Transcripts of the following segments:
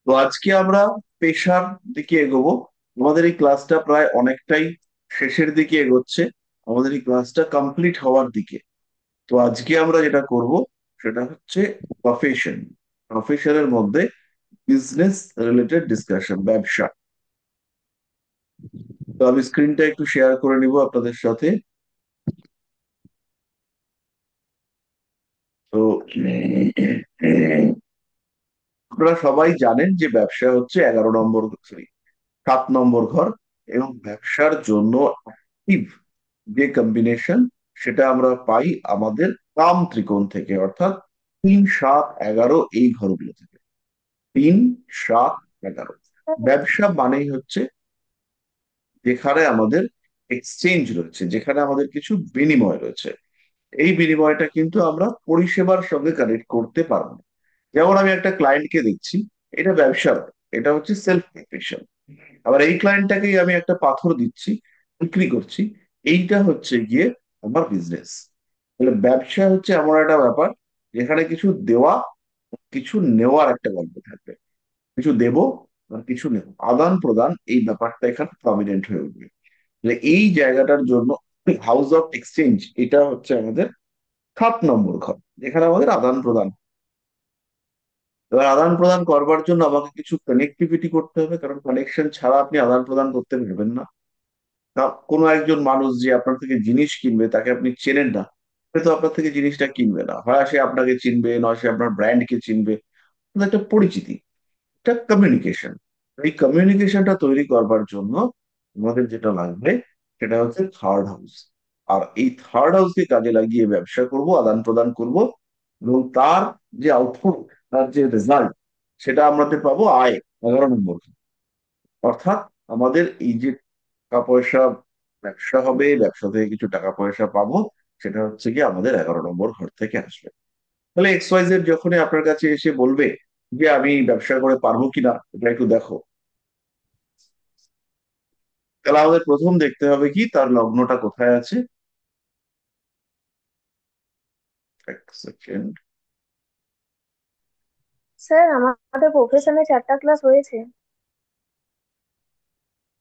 তো আজকে আমরা পেশার দিকে এগোবো। আমাদের এই ক্লাসটা প্রায় অনেকটাই শেষের দিকে এগোচ্ছে, আমাদের এই ক্লাসটা কমপ্লিট হওয়ার দিকে। তো আজকে আমরা যেটা করব সেটা হচ্ছে প্রফেশন। প্রফেশনের মধ্যে বিজনেস রিলেটেড ডিসকাশন, ব্যবসা। তো আমি স্ক্রিনটা একটু শেয়ার করে নিব আপনাদের সাথে। তো আপনারা সবাই জানেন যে ব্যবসা হচ্ছে 11 নম্বর, সরি 7 নম্বর ঘর। এবং ব্যবসার জন্য অ্যাক্টিভ যে কম্বিনেশন সেটা আমরা পাই আমাদের কাম ত্রিকোণ থেকে, অর্থাৎ 3, 7, 11 এই ঘরগুলো থেকে। 3, 7, 11 ব্যবসা মানেই হচ্ছে যেখানে আমাদের এক্সচেঞ্জ রয়েছে, যেখানে আমাদের কিছু বিনিময় রয়েছে। এই বিনিময়টা কিন্তু আমরা পরিষেবার সঙ্গে কানেক্ট করতে পারবো না। যেমন আমি একটা ক্লায়েন্টকে দেখছি, এটা ব্যবসা নয়, এটা হচ্ছে সেলফ প্রফেশন। আবার এই ক্লায়েন্টটাকেই আমি একটা পাথর দিচ্ছি, বিক্রি করছি, এইটা হচ্ছে গিয়ে আমার বিজনেস। তাহলে ব্যবসা হচ্ছে এমন একটা ব্যাপার যেখানে কিছু দেওয়া, কিছু নেওয়ার একটা গল্প থাকবে। কিছু দেব আর কিছু নেব, আদান প্রদান, এই ব্যাপারটা এখানে প্রমিনেন্ট হয়ে উঠবে। তাহলে এই জায়গাটার জন্য হাউস অফ এক্সচেঞ্জ এটা হচ্ছে আমাদের 7 নম্বর ঘর, যেখানে আমাদের আদান প্রদান। এবার আদান প্রদান করবার জন্য আমাকে কিছু কানেক্টিভিটি করতে হবে, কারণ কানেকশন ছাড়া আপনি আদান প্রদান করতে পারবেন না। কোনো একজন মানুষ যে আপনার থেকে জিনিস কিনবে, তাকে আপনি চেনেন না, সে তো আপনার থেকে জিনিসটা কিনবে না। হয় সে আপনাকে চিনবে, নয় সে আপনার ব্র্যান্ডকে চিনবে। কিন্তু একটা পরিচিতি, একটা কমিউনিকেশন। এই কমিউনিকেশনটা তৈরি করবার জন্য আমাদের যেটা লাগবে সেটা হচ্ছে থার্ড হাউস। আর এই থার্ড হাউসকে কাজে লাগিয়ে ব্যবসা করব, আদান প্রদান করব, এবং তার যে আউটপুট, তার যে রেজাল্ট, সেটা আমাদের পাবো আয়, 11 নম্বর। অর্থাৎ আমাদের এই যে টাকা পয়সা, ব্যবসা হবে, ব্যবসা থেকে কিছু টাকা পয়সা পাবো, সেটা হচ্ছে কি আমাদের 11 নম্বর ঘর থেকে আসবে। তাহলে এক্স ওয়াই জেড যখনই আপনার কাছে এসে বলবে যে আমি ব্যবসা করে পারবো কিনা এটা একটু দেখো, তাহলে আমাদের প্রথম দেখতে হবে কি তার লগ্নটা কোথায় আছে। এক সেকেন্ড। স্যার, আমাদের প্রফেশনে 4টা ক্লাস হয়েছে।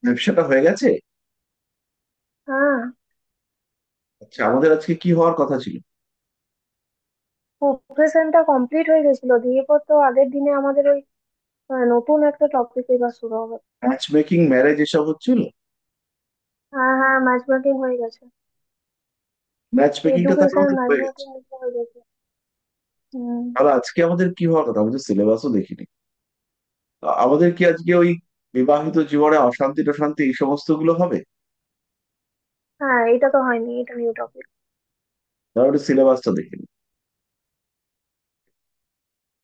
ব্যবসাটা হয়ে গেছে। হ্যাঁ। আচ্ছা, আমাদের আজকে কি হওয়ার কথা ছিল? প্রফেশনটা কমপ্লিট হয়ে গেছিল, দিয়ে পর তো আগের দিনে আমাদের ওই নতুন একটা টপিক এবার শুরু হবে। ম্যাচ মেকিং, ম্যারেজ এসব হচ্ছিল। হ্যাঁ হ্যাঁ, ম্যাচ মেকিং হয়ে গেছে। ম্যাচ মেকিংটা তাহলে এডুকেশন আমাদের ম্যাচ হয়ে গেছে। মেকিং হয়ে গেছে। হুম। তাহলে আজকে আমাদের কি হওয়ার কথা? আমাদের সিলেবাসও দেখিনি। আমাদের কি আজকে ওই বিবাহিত জীবনে অশান্তি টশান্তি এই সমস্ত গুলো হবে? হ্যাঁ, এটা তো হয়নি, এটা নিউ টপিক। তাহলে সিলেবাসটা দেখিনি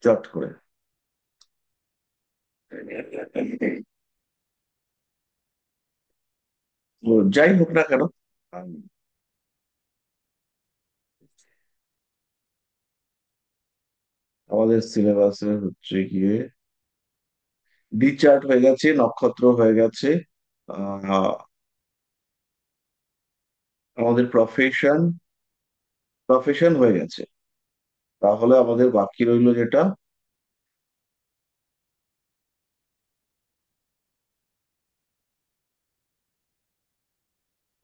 চট করে। তো যাই হোক না কেন, আমাদের সিলেবাসে হচ্ছে গিয়ে ডি চার্ট হয়ে গেছে, নক্ষত্র হয়ে গেছে, আহ আমাদের প্রফেশন, প্রফেশন হয়ে গেছে। তাহলে আমাদের বাকি রইলো যেটা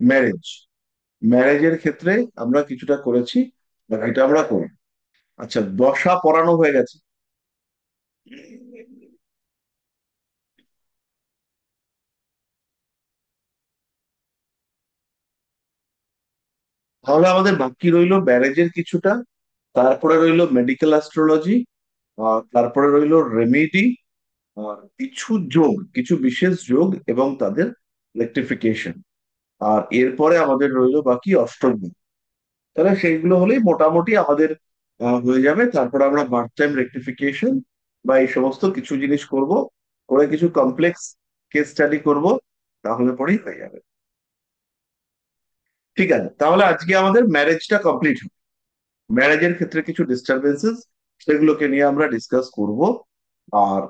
ম্যারেজ। ম্যারেজের ক্ষেত্রে আমরা কিছুটা করেছি, বাকিটা আমরা করি। আচ্ছা, দশা পড়ানো হয়ে গেছে। তাহলে আমাদের বাকি রইলো ম্যারেজের কিছুটা, তারপরে রইলো মেডিকেল অ্যাস্ট্রোলজি, আর তারপরে রইলো রেমেডি, আর কিছু যোগ, কিছু বিশেষ যোগ এবং তাদের রেক্টিফিকেশন। আর এরপরে আমাদের রইলো বাকি অষ্টক। তাহলে সেইগুলো হলেই মোটামুটি আমাদের হয়ে যাবে। তারপর আমরা বার্থ টাইম রেক্টিফিকেশন বা এই সমস্ত কিছু জিনিস করব, করে কিছু কমপ্লেক্স কেস স্টাডি করব, তাহলে পরেই হয়ে যাবে। ঠিক আছে, তাহলে আজকে আমাদের ম্যারেজটা কমপ্লিট হবে। ম্যারেজের ক্ষেত্রে কিছু ডিস্টারবেন্সেস, সেগুলোকে নিয়ে আমরা ডিসকাস করব। আর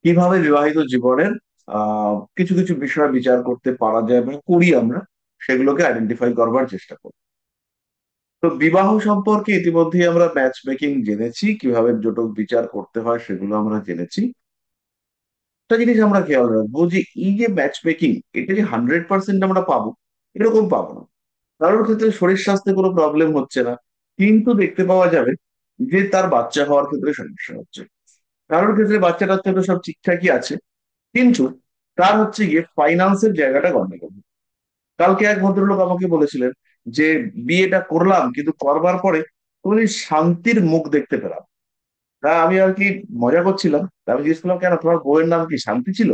কিভাবে বিবাহিত জীবনের কিছু কিছু বিষয় বিচার করতে পারা যায় বা করি আমরা, সেগুলোকে আইডেন্টিফাই করবার চেষ্টা করব। তো বিবাহ সম্পর্কে ইতিমধ্যেই আমরা ম্যাচ মেকিং জেনেছি, কিভাবে জটক বিচার করতে হয় সেগুলো আমরা জেনেছি। একটা জিনিস আমরা খেয়াল রাখবো যে এই যে ম্যাচ মেকিং, এটা যে 100% আমরা পাবো এরকম পাবো না। কারোর ক্ষেত্রে শরীর স্বাস্থ্যে কোনো প্রবলেম হচ্ছে না, কিন্তু দেখতে পাওয়া যাবে যে তার বাচ্চা হওয়ার ক্ষেত্রে সমস্যা হচ্ছে। কারোর ক্ষেত্রে বাচ্চা টাচ্চা তো সব ঠিকঠাকই আছে, কিন্তু তার হচ্ছে গিয়ে ফাইন্যান্সের জায়গাটা গন্ডগোল। কালকে এক ভদ্রলোক আমাকে বলেছিলেন যে বিয়েটা করলাম, কিন্তু করবার পরে কোনো শান্তির মুখ দেখতে পেলাম। তা আমি আর কি মজা করছিলাম, তা আমি জিজ্ঞেস করলাম, কেন, তোমার বউয়ের নাম কি শান্তি ছিল?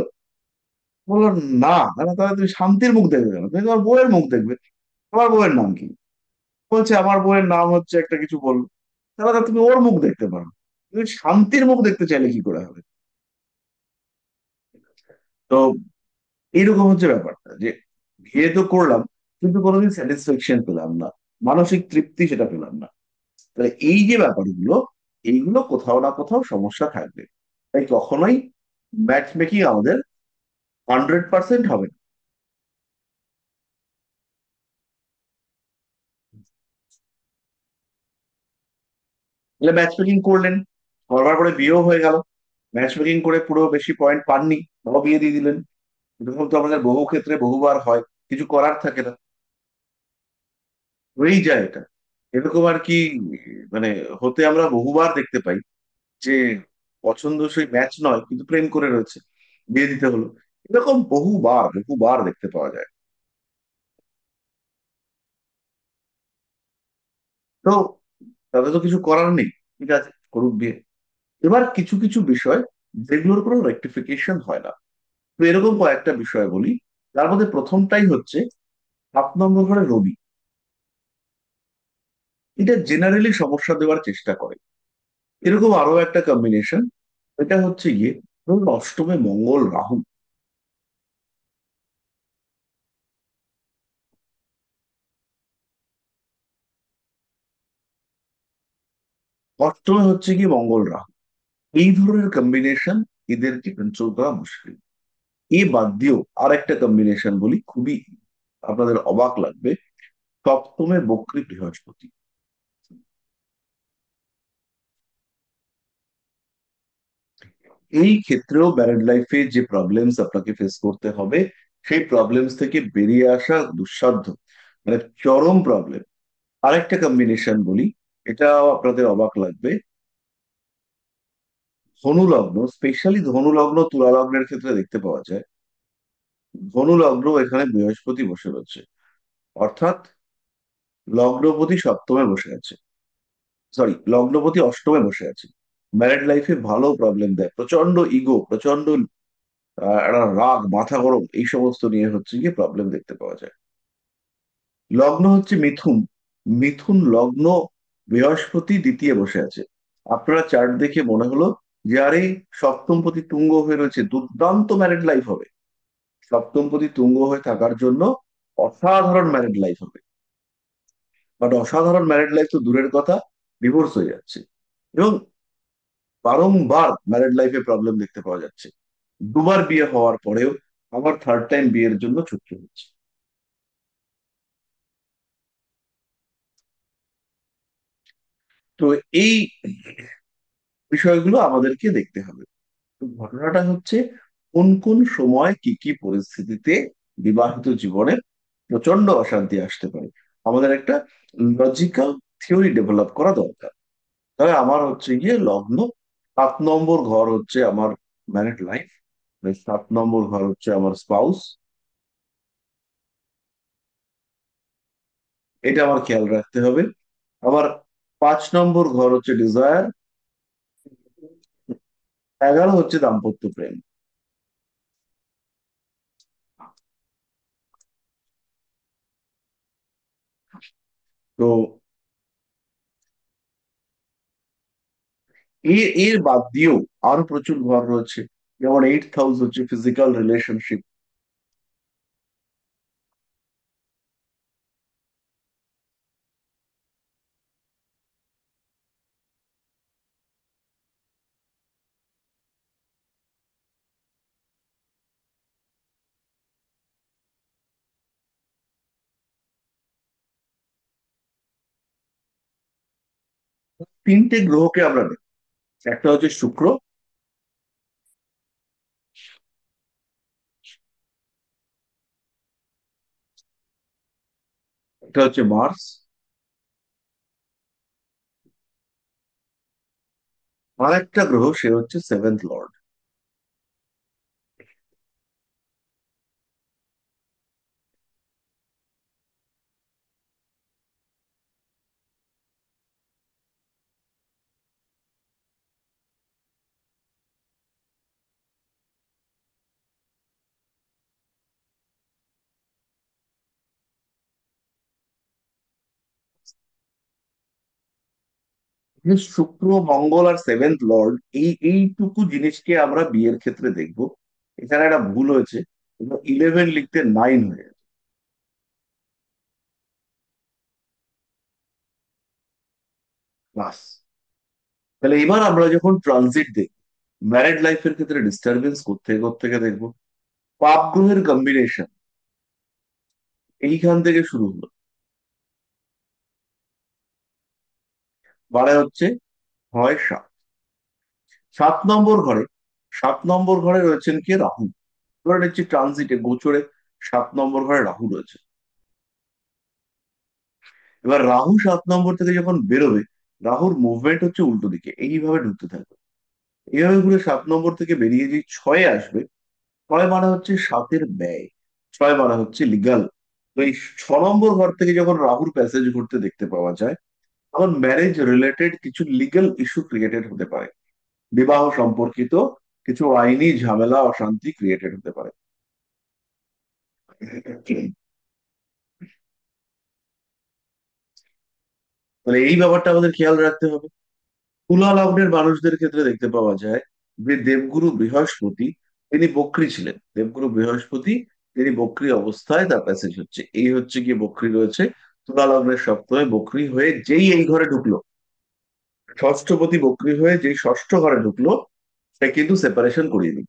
বললো, না। তাহলে তুমি শান্তির মুখ দেখবে কেন? তুমি তোমার বউয়ের মুখ দেখবে। তোমার বউয়ের নাম কি? বলছে, আমার বউয়ের নাম হচ্ছে একটা কিছু বললো। তাহলে তো তুমি ওর মুখ দেখতে পারো, তুমি শান্তির মুখ দেখতে চাইলে কি করে হবে? তো এইরকম হচ্ছে ব্যাপারটা, যে বিয়ে তো করলাম কিন্তু কোনোদিন স্যাটিসফ্যাকশন পেলাম না, মানসিক তৃপ্তি সেটা পেলাম না। তাহলে এই যে ব্যাপারগুলো, এইগুলো কোথাও না কোথাও সমস্যা থাকবে। তাই কখনোই ম্যাচ মেকিং আমাদের 100% হবে না। তাহলে ম্যাচ মেকিং করলেন, করবার পরে বিয়েও হয়ে গেল। ম্যাচ মেকিং করে পুরো বেশি পয়েন্ট পাননি, বাবা বিয়ে দিয়ে দিলেন। এরকম তো আমাদের বহু ক্ষেত্রে বহুবার হয়, কিছু করার থাকে না, হয়েই যায় এটা। এরকম আর কি, মানে হতে আমরা বহুবার দেখতে পাই যে পছন্দসই ম্যাচ নয় কিন্তু প্রেম করে রয়েছে, বিয়ে দিতে হলো। এরকম বহুবার বহুবার দেখতে পাওয়া যায়। তো তাদের তো কিছু করার নেই, ঠিক আছে, করুক বিয়ে। এবার কিছু কিছু বিষয় যেগুলোর কোনো রেক্টিফিকেশন হয় না। তো এরকম কয়েকটা বিষয় বলি। তার মধ্যে প্রথমটাই হচ্ছে 7 নম্বর ঘরে রবি। এটা জেনারেলি সমস্যা দেওয়ার চেষ্টা করে। এরকম আরো একটা কম্বিনেশন, এটা হচ্ছে গিয়ে ধরুন অষ্টমে মঙ্গল রাহু। অষ্টমে হচ্ছে গিয়ে মঙ্গল রাহু। এই ধরনের কম্বিনেশন এদেরকে কন্ট্রোল করা মুশকিল। এ বাদ দিয়েও আর একটা কম্বিনেশন বলি, খুবই আপনাদের অবাক লাগবে। সপ্তমে বক্রী বৃহস্পতি। এই ক্ষেত্রেও ম্যারেড লাইফে যে প্রবলেমস আপনাকে ফেস করতে হবে, সেই প্রবলেমস থেকে বেরিয়ে আসা দুঃসাধ্য, মানে চরম প্রবলেম। আরেকটা কম্বিনেশন বলি, এটাও আপনাদের অবাক লাগবে। ধনু লগ্ন, স্পেশালি ধনু লগ্ন তুলা লগ্নের ক্ষেত্রে দেখতে পাওয়া যায়। ধনু লগ্ন এখানে বৃহস্পতি বসে রয়েছে, অর্থাৎ লগ্নপতি সপ্তমে বসে আছে, সরি, লগ্নপতি অষ্টমে বসে আছে। ম্যারেড লাইফে ভালো প্রবলেম দেয়, প্রচন্ড ইগো, প্রচন্ড একটা রাগ, মাথা গরম, এই সমস্ত নিয়ে হচ্ছে গিয়ে প্রবলেম দেখতে পাওয়া যায়। লগ্ন হচ্ছে মিথুন। মিথুন লগ্ন, বৃহস্পতি দ্বিতীয় বসে আছে। আপনারা চার্ট দেখে মনে হলো যে আরে সপ্তমপতি তুঙ্গ হয়ে রয়েছে, দুর্দান্ত ম্যারেড লাইফ হবে। সপ্তমপতি তুঙ্গ হয়ে থাকার জন্য অসাধারণ ম্যারেড লাইফ হবে। বাট অসাধারণ ম্যারেড লাইফ তো দূরের কথা, ডিভোর্স হয়ে যাচ্ছে। এবং বারংবার ম্যারেড লাইফে প্রবলেম দেখতে পাওয়া যাচ্ছে। দুবার বিয়ে হওয়ার পরেও আবার থার্ড টাইম বিয়ের জন্য ছুটতে হচ্ছে। তো এই বিষয়গুলো আমাদেরকে দেখতে হবে। তো ঘটনাটা হচ্ছে কোন কোন সময় কি কি পরিস্থিতিতে বিবাহিত জীবনে প্রচন্ড অশান্তি আসতে পারে, আমাদের একটা লজিক্যাল থিওরি ডেভেলপ করা দরকার। তাহলে আমার হচ্ছে গিয়ে লগ্ন, 7 নম্বর ঘর হচ্ছে আমার ম্যারিড লাইফ, 7 নম্বর ঘর হচ্ছে আমার স্পাউস, এটা আমার খেয়াল রাখতে হবে। আমার 5 নম্বর ঘর হচ্ছে ডিজায়ার, 11 হচ্ছে দাম্পত্য প্রেম। তো এর বাদ দিয়েও আরো প্রচুর ঘর রয়েছে, যেমন 8th হাউস হচ্ছে ফিজিক্যাল রিলেশনশিপ। তিনটে গ্রহকে আমরা দেখি। একটা হচ্ছে শুক্র, একটা হচ্ছে মার্স, আর একটা গ্রহ সে হচ্ছে সেভেন্থ লর্ড। যে শুক্র, মঙ্গল আর সেভেন্থ লর্ড, এইটুকু জিনিসকে আমরা বিয়ের ক্ষেত্রে দেখব। এখানে একটা ভুল হয়েছে, 11 লিখতে 9 হয়ে গেছে, প্লাস। তাহলে এবার আমরা যখন ট্রানজিট দেখব, ম্যারেড লাইফের ক্ষেত্রে ডিস্টারবেন্স কোত্থেকে দেখবো? পাপ গ্রহের কম্বিনেশন এইখান থেকে শুরু হলো। মানে হচ্ছে হয় সাত, 7 নম্বর ঘরে, 7 নম্বর ঘরে রয়েছেন কে? রাহু। ধরে নিচ্ছি ট্রানজিটে গোচরে 7 নম্বর ঘরে রাহু রয়েছে। এবার রাহু 7 নম্বর থেকে যখন বেরোবে, রাহুর মুভমেন্ট হচ্ছে উল্টো দিকে, এইভাবে ঢুকতে থাকবে। এইভাবে ঘুরে 7 নম্বর থেকে বেরিয়ে যে ছয়ে আসবে, ছয় মানে হচ্ছে সাতের ব্যয়, ছয় মানে হচ্ছে লিগাল। তো এই 6 নম্বর ঘর থেকে যখন রাহুর প্যাসেজ ঘুরতে দেখতে পাওয়া যায়, তখন ম্যারেজ রিলেটেড কিছু লিগ্যাল ইস্যু ক্রিয়েটেড হতে পারে, বিবাহ সম্পর্কিত কিছু আইনি ঝামেলা অশান্তি ক্রিয়েটেড হতে পারে। তাহলে এই ব্যাপারটা আমাদের খেয়াল রাখতে হবে। তুলা লগ্নের মানুষদের ক্ষেত্রে দেখতে পাওয়া যায় যে দেবগুরু বৃহস্পতি, তিনি বক্রী ছিলেন। দেবগুরু বৃহস্পতি, তিনি বক্রী অবস্থায় তার প্যাসেজ হচ্ছে, এই হচ্ছে গিয়ে বক্রী রয়েছে। তুলা লগ্নের সপ্তমে বক্রী হয়ে যেই এই ঘরে ঢুকলো, ষষ্ঠপতি বক্রী হয়ে যেই ষষ্ঠ ঘরে ঢুকলো, সে কিন্তু সেপারেশন করিয়ে দিল।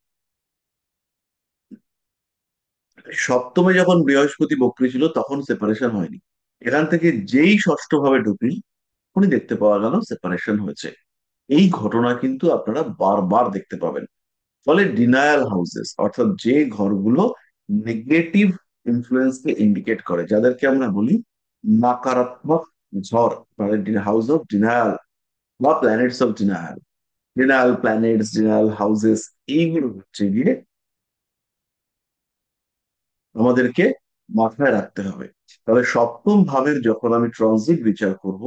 সপ্তমে যখন বৃহস্পতি বক্রী ছিল তখন সেপারেশন হয়নি। এখান থেকে যেই ষষ্ঠ ভাবে ঢুকলি, উনি দেখতে পাওয়া গেল সেপারেশন হয়েছে। এই ঘটনা কিন্তু আপনারা বারবার দেখতে পাবেন। ফলে ডিনায়াল হাউসেস, অর্থাৎ যে ঘরগুলো নেগেটিভ ইনফ্লুয়েন্সকে ইন্ডিকেট করে, যাদেরকে আমরা বলি নাকারাত্মক ঝড়, মানে হাউস অফ ডিনায়াল বা planets of denial, denial planets, denial houses, এইগুলো হচ্ছে গিয়ে আমাদেরকে মাথায় রাখতে হবে। তবে সপ্তম ভাবের যখন আমি ট্রানজিট বিচার করব,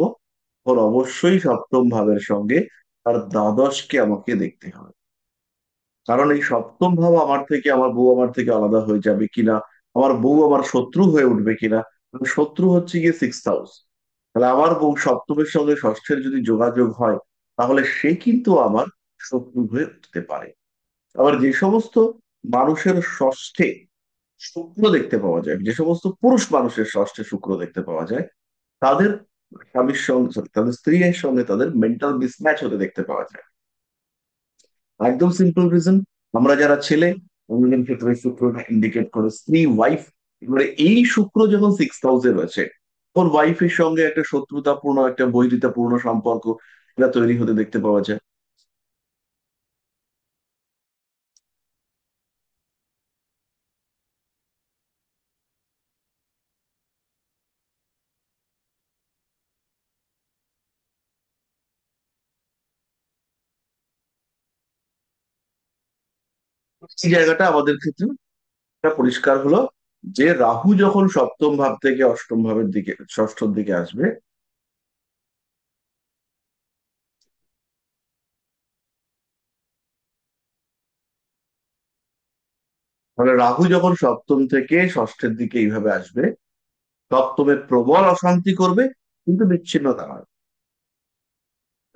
তখন অবশ্যই সপ্তম ভাবের সঙ্গে তার দ্বাদশকে আমাকে দেখতে হবে। কারণ এই সপ্তম ভাব আমার থেকে, আমার বউ আমার থেকে আলাদা হয়ে যাবে কিনা, আমার বউ আমার শত্রু হয়ে উঠবে কিনা। কারণ শত্রু হচ্ছে গিয়ে 6th হাউস। তাহলে আমার বউ সপ্তমের সঙ্গে ষষ্ঠের যদি যোগাযোগ হয়, তাহলে সে কিন্তু আমার শত্রু হয়ে উঠতে পারে। আবার যে সমস্ত মানুষের ষষ্ঠে শুক্র দেখতে পাওয়া যায়, যে সমস্ত পুরুষ মানুষের ষষ্ঠে শুক্র দেখতে পাওয়া যায়, তাদের স্বামীর সঙ্গে, sorry, তাদের স্ত্রীর সঙ্গে তাদের মেন্টাল মিসম্যাচ হতে দেখতে পাওয়া যায়। একদম সিম্পল রিজন, আমরা যারা ছেলে, আমাদের ক্ষেত্রে শুক্রটা ইন্ডিকেট করে স্ত্রী, ওয়াইফ। এবারে এই শুক্র যখন 6th হাউসে রয়েছে, তখন ওয়াইফের সঙ্গে একটা শত্রুতাপূর্ণ, একটা বৈরিতাপূর্ণ সম্পর্ক এটা তৈরি হতে দেখতে পাওয়া যায়। এই জায়গাটা আমাদের ক্ষেত্রে এটা পরিষ্কার হলো যে রাহু যখন সপ্তম ভাব থেকে অষ্টম ভাবের দিকে, ষষ্ঠর দিকে আসবে, মানে রাহু যখন সপ্তম থেকে ষষ্ঠের দিকে এইভাবে আসবে, সপ্তমে প্রবল অশান্তি করবে, কিন্তু বিচ্ছিন্নতা নয়।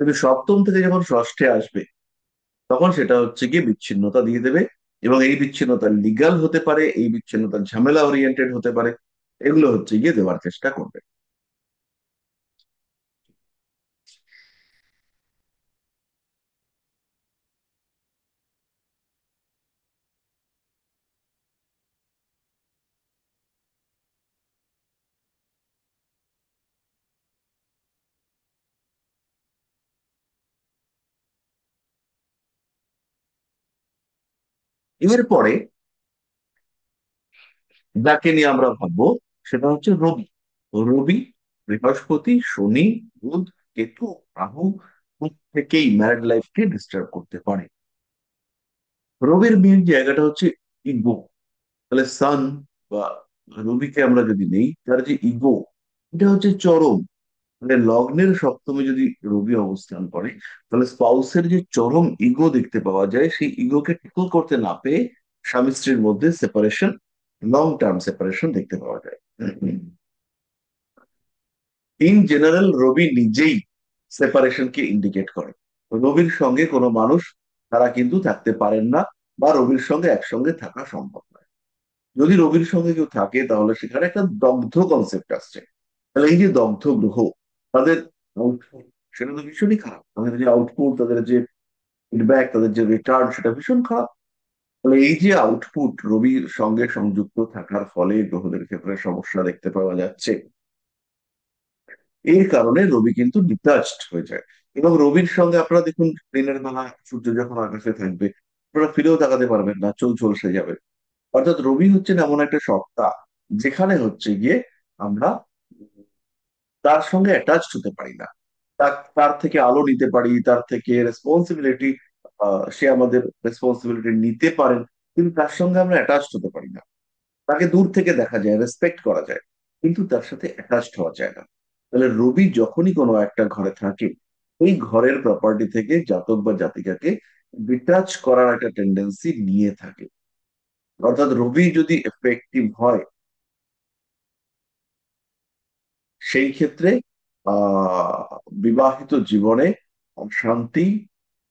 কিন্তু সপ্তম থেকে যখন ষষ্ঠে আসবে, তখন সেটা হচ্ছে গিয়ে বিচ্ছিন্নতা দিয়ে দেবে। এবং এই বিচ্ছিন্নতা লিগাল হতে পারে, এই বিচ্ছিন্নতা ঝামেলা ওরিয়েন্টেড হতে পারে, এগুলো হচ্ছে গিয়ে দেওয়ার চেষ্টা করবে। এরপরে যাকে নিয়ে আমরা ভাববো সেটা হচ্ছে রবি। রবি, বৃহস্পতি, শনি, বুধ, কেতু, রাহু প্রত্যেকেই ম্যারিড লাইফকে ডিস্টার্ব করতে পারে। রবির মেন জায়গাটা হচ্ছে ইগো। তাহলে সান বা রবিকে আমরা যদি নেই, তার যে ইগো, এটা হচ্ছে চরম। মানে লগ্নের সপ্তমে যদি রবি অবস্থান করে, তাহলে স্পাউসের যে চরম ইগো দেখতে পাওয়া যায়, সেই ইগোকে ট্যাকল করতে না পেয়ে স্বামী স্ত্রীর মধ্যে সেপারেশন, লং টার্ম সেপারেশন দেখতে পাওয়া যায়। ইন জেনারেল রবি নিজেই সেপারেশনকে ইন্ডিকেট করে। রবির সঙ্গে কোনো মানুষ তারা কিন্তু থাকতে পারেন না, বা রবির সঙ্গে একসঙ্গে থাকা সম্ভব নয়। যদি রবির সঙ্গে কেউ থাকে, তাহলে সেখানে একটা দগ্ধ কনসেপ্ট আসছে। তাহলে এই যে দগ্ধ গ্রহ, তাদের আউটপুট, সেটা তো ভীষণই খারাপ। তাদের যে আউটপুট, তাদের যে ফিডব্যাক, তাদের যে রিটার্ন, সেটা ভীষণ খারাপ। তাহলে এই যে আউটপুট রবির সঙ্গে সংযুক্ত থাকার ফলে গ্রহদের ক্ষেত্রে সমস্যা দেখতে পাওয়া যাচ্ছে। এই কারণে রবি কিন্তু ডিটাচড হয়ে যায়। এবং রবির সঙ্গে আপনারা দেখুন, দিনের বেলা সূর্য যখন আকাশে থাকবে, আপনারা ফিরেও তাকাতে পারবেন না, চোখ ঝলসে যাবে। অর্থাৎ রবি হচ্ছেন এমন একটা সত্তা, যেখানে হচ্ছে গিয়ে আমরা তার সঙ্গে অ্যাটাচড হতে পারি না। তার তার থেকে আলো নিতে পারি, তার থেকে রেসপন্সিবিলিটি, সে আমাদের রেসপন্সিবিলিটি নিতে পারেন, কিন্তু তার সঙ্গে আমরা অ্যাটাচড হতে পারি না। তাকে দূর থেকে দেখা যায়, রেসপেক্ট করা যায়, কিন্তু তার সাথে অ্যাটাচড হওয়া যায় না। তাহলে রবি যখনই কোনো একটা ঘরে থাকে, ওই ঘরের প্রপার্টি থেকে জাতক বা জাতিকাকে ডিটাচ করার একটা টেন্ডেন্সি নিয়ে থাকে। অর্থাৎ রবি যদি এফেক্টিভ হয়, সেই ক্ষেত্রে আহ বিবাহিত জীবনে অশান্তি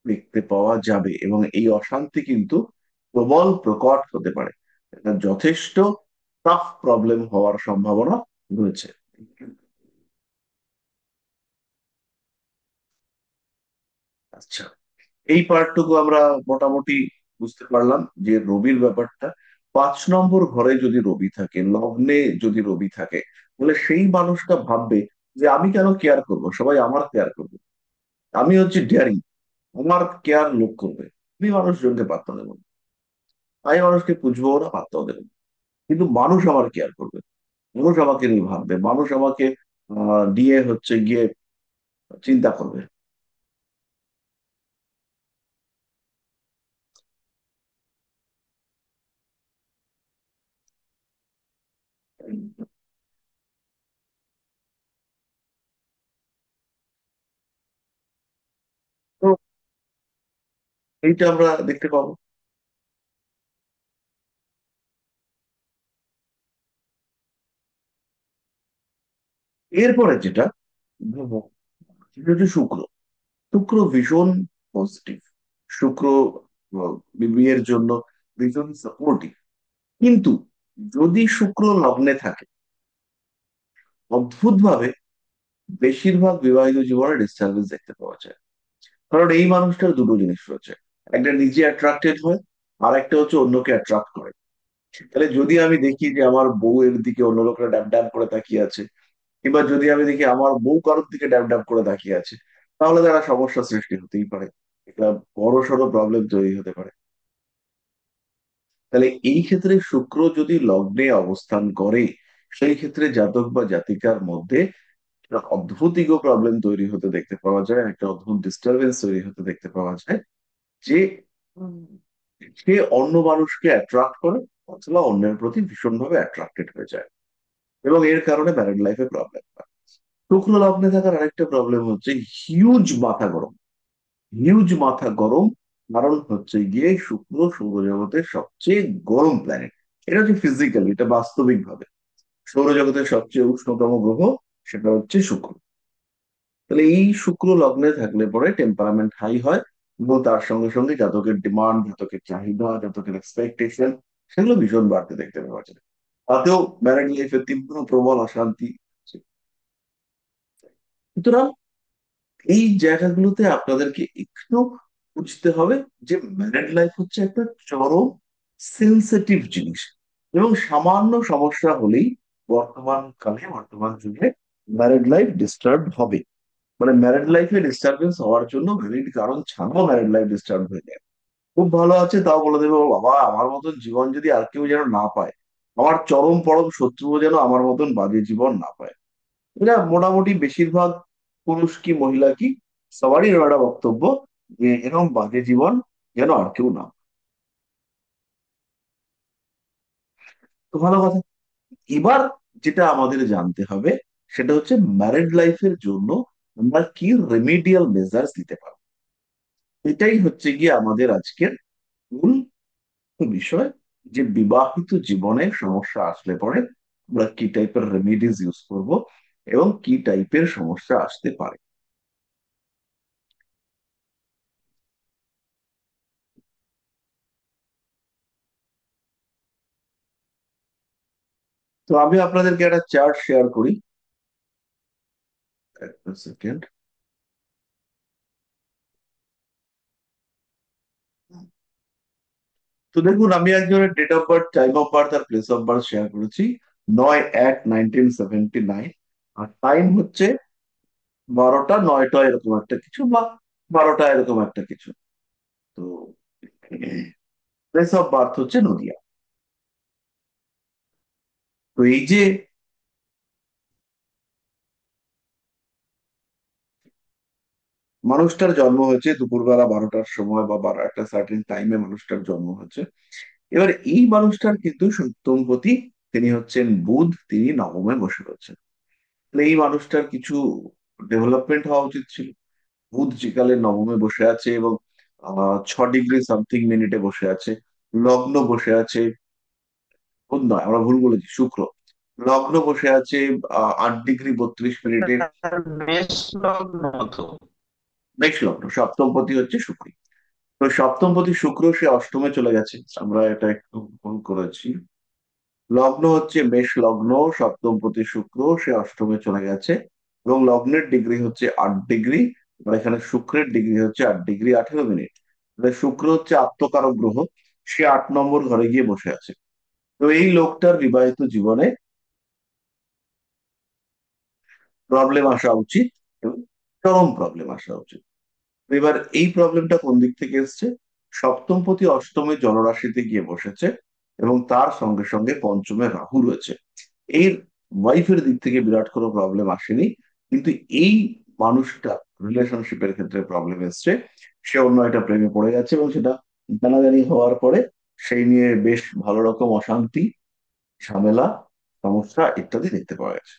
দেখতে পাওয়া যাবে, এবং এই অশান্তি কিন্তু প্রবল প্রকট হতে পারে। এটা যথেষ্ট টাফ প্রবলেম হওয়ার সম্ভাবনা রয়েছে। আচ্ছা, এই পার্টটুকু আমরা মোটামুটি বুঝতে পারলাম যে রবির ব্যাপারটা। 5 নম্বর ঘরে যদি রবি থাকে, লগ্নে যদি রবি থাকে, তাহলে সেই মানুষটা ভাববে যে আমি কেন কেয়ার করব, সবাই আমার কেয়ার করবে, আমি হচ্ছে ডেয়ারিং, আমার কেয়ার লোক করবে, আমি মানুষজনকে পাত্তা দেবো না, আমি মানুষকে পুষবো না, পাত্তাও দেবো না। কিন্তু মানুষ আমার কেয়ার করবে, মানুষ আমাকে নিয়ে ভাববে, মানুষ আমাকে দিয়ে হচ্ছে গিয়ে চিন্তা করবে। তো এইটা আমরা দেখতে পাবো। এরপরে যেটা, গ্রহ, সেটা হচ্ছে শুক্র। শুক্র ভীষণ পজিটিভ। শুক্র বিয়ের জন্য ভীষণ সাপোর্টিভ। কিন্তু যদি শুক্র লগ্নে থাকে, অদ্ভুত ভাবে বেশিরভাগ বিবাহিত জীবনে ডিস্টারবেন্স দেখতে পাওয়া যায়। কারণ এই মানুষটার দুটো জিনিস রয়েছে, একটা নিজে অ্যাট্রাক্টেড হয়, আর একটা হচ্ছে অন্যকে অ্যাট্রাক্ট করে। তাহলে যদি আমি দেখি যে আমার বউয়ের দিকে অন্য লোকেরা ড্যাব ড্যাব করে তাকিয়ে আছে, কিংবা যদি আমি দেখি আমার বউ কারোর দিকে ড্যাব ড্যাব করে তাকিয়ে আছে, তাহলে তারা সমস্যা সৃষ্টি হতেই পারে, একটা বড় সড়ো প্রবলেম তৈরি হতে পারে। তাহলে এই ক্ষেত্রে শুক্র যদি লগ্নে অবস্থান করে, সেই ক্ষেত্রে জাতক বা জাতিকার মধ্যে একটা অদ্ভুত ইগো প্রবলেম তৈরি হতে দেখতে পাওয়া যায়, একটা অদ্ভুত ডিস্টারবেন্স তৈরি হতে দেখতে পাওয়া যায়। যে উম, সে অন্য মানুষকে অ্যাট্রাক্ট করে, অথবা অন্যের প্রতি ভীষণভাবে অ্যাট্রাক্টেড হয়ে যায়, এবং এর কারণে ম্যারিড লাইফে প্রবলেম হয়। শুক্র লগ্নে থাকার আরেকটা প্রবলেম হচ্ছে হিউজ মাথা গরম। হিউজ মাথা গরম, কারণ হচ্ছে গিয়ে শুক্র সৌরজগতের সবচেয়ে গরম প্ল্যানেট। এটা হচ্ছে ফিজিক্যালি, এটা বাস্তবিক ভাবে সৌরজগতের সবচেয়ে উষ্ণতম গ্রহ, সেটা হচ্ছে শুক্র। তাহলে এই শুক্র লগ্নে থাকলে পরে টেম্পারামেন্ট হাই হয়, এবং তার সঙ্গে সঙ্গে জাতকের ডিমান্ড, জাতকের চাহিদা, জাতকের এক্সপেকটেশন, সেগুলো ভীষণ বাড়তে দেখতে পাওয়া যায়। তাতেও ম্যারিড লাইফে তীব্র প্রবল অশান্তি। সুতরাং এই জায়গাগুলোতে আপনাদেরকে একটু বুঝতে হবে যে ম্যারিড লাইফ হচ্ছে একটা চরম সেন্সিটিভ জিনিস, এবং সামান্য সমস্যা হলেই বর্তমান কালে, বর্তমান যুগে ম্যারিড লাইফ ডিস্টার্ব হবে। মানে ম্যারিড লাইফে ডিস্টারবেন্স হওয়ার জন্য ভ্যালিড কারণ ছাড়াও ম্যারিড লাইফ ডিস্টার্ব হয়ে যায়। খুব ভালো আছে, তাও বলে দেবে ও বাবা আমার মতন জীবন যদি আর কেউ যেন না পায়, আমার চরম পরম শত্রুও যেন আমার মতন বাজে জীবন না পায়। এটা মোটামুটি বেশিরভাগ পুরুষ কি মহিলা কি সবারই এরকম একটা বক্তব্য, যে এরকম বাজে জীবন যেন আর কেউ না পায়। তো ভালো কথা। এবার যেটা আমাদের জানতে হবে সেটা হচ্ছে ম্যারেড লাইফের জন্য আমরা কি রেমিডিয়াল মেজার্স দিতে পারবো। এটাই হচ্ছে গিয়ে আমাদের আজকের মূল বিষয়, যে বিবাহিত জীবনে সমস্যা আসলে পরে আমরা কি টাইপের রেমিডিজ ইউজ করব এবং কি টাইপের সমস্যা আসতে পারে। তো আমি আপনাদেরকে একটা চার্ট শেয়ার করি। একটা সেকেন্ড। তো দেখুন, আমি একজনের date of birth, time of birth আর প্লেস অফ বার্থ শেয়ার করেছি। 9/1/1979। আর টাইম হচ্ছে 12টা 9টা এরকম একটা কিছু, বা 12টা এরকম একটা কিছু। তো প্লেস অফ বার্থ হচ্ছে নদিয়া। তো এই যে মানুষটার জন্ম হয়েছে দুপুরবেলা 12টার সময়, বা 12 একটা সার্টেন টাইমে মানুষটার জন্ম হয়েছে। এবার এই মানুষটার কিন্তু সপ্তমপতি, তিনি হচ্ছেন বুধ, তিনি নবমে বসে রয়েছেন। তাহলে এই মানুষটার কিছু ডেভেলপমেন্ট হওয়া উচিত ছিল। বুধ যেকালে নবমে বসে আছে এবং 6 ডিগ্রি সামথিং মিনিটে বসে আছে। লগ্ন বসে আছে, বুধ নয় আমরা ভুল বলেছি, শুক্র। লগ্ন বসে আছে 8 ডিগ্রি 32 মিনিটে। আর মেষ লগ্ন তো। মেষ লগ্ন, সপ্তমপতি হচ্ছে শুক্র। তো সপ্তমপতি শুক্র, সে অষ্টমে চলে গেছে, আমরা এটা একটু ভুল করেছি। লগ্ন হচ্ছে মেষ লগ্ন, সপ্তমপতি শুক্র, সে অষ্টমে চলে গেছে। এবং লগ্নের ডিগ্রি হচ্ছে 8 ডিগ্রি, আর এখানে শুক্রের ডিগ্রি হচ্ছে 8 ডিগ্রি 18 মিনিট। তাহলে শুক্র হচ্ছে আত্মকারক গ্রহ, সে 8 নম্বর ঘরে গিয়ে বসে আছে। তো এই লোকটার বিবাহিত জীবনে প্রবলেম আসা উচিত, এবং চরম প্রবলেম আসা উচিত। এবার এই প্রবলেমটা কোন দিক থেকে এসছে? সপ্তমপতি অষ্টমে জলরাশিতে গিয়ে বসেছে, এবং তার সঙ্গে সঙ্গে পঞ্চমে রাহু রয়েছে। এর ওয়াইফের দিক থেকে বিরাট কোনো প্রবলেম আসেনি, কিন্তু এই মানুষটা রিলেশনশিপের ক্ষেত্রে প্রবলেম এসছে। সে অন্য একটা প্রেমে পড়ে গেছে, এবং সেটা জানাজানি হওয়ার পরে সেই নিয়ে বেশ ভালো রকম অশান্তি, ঝামেলা, সমস্যা ইত্যাদি দেখতে পাওয়া গেছে।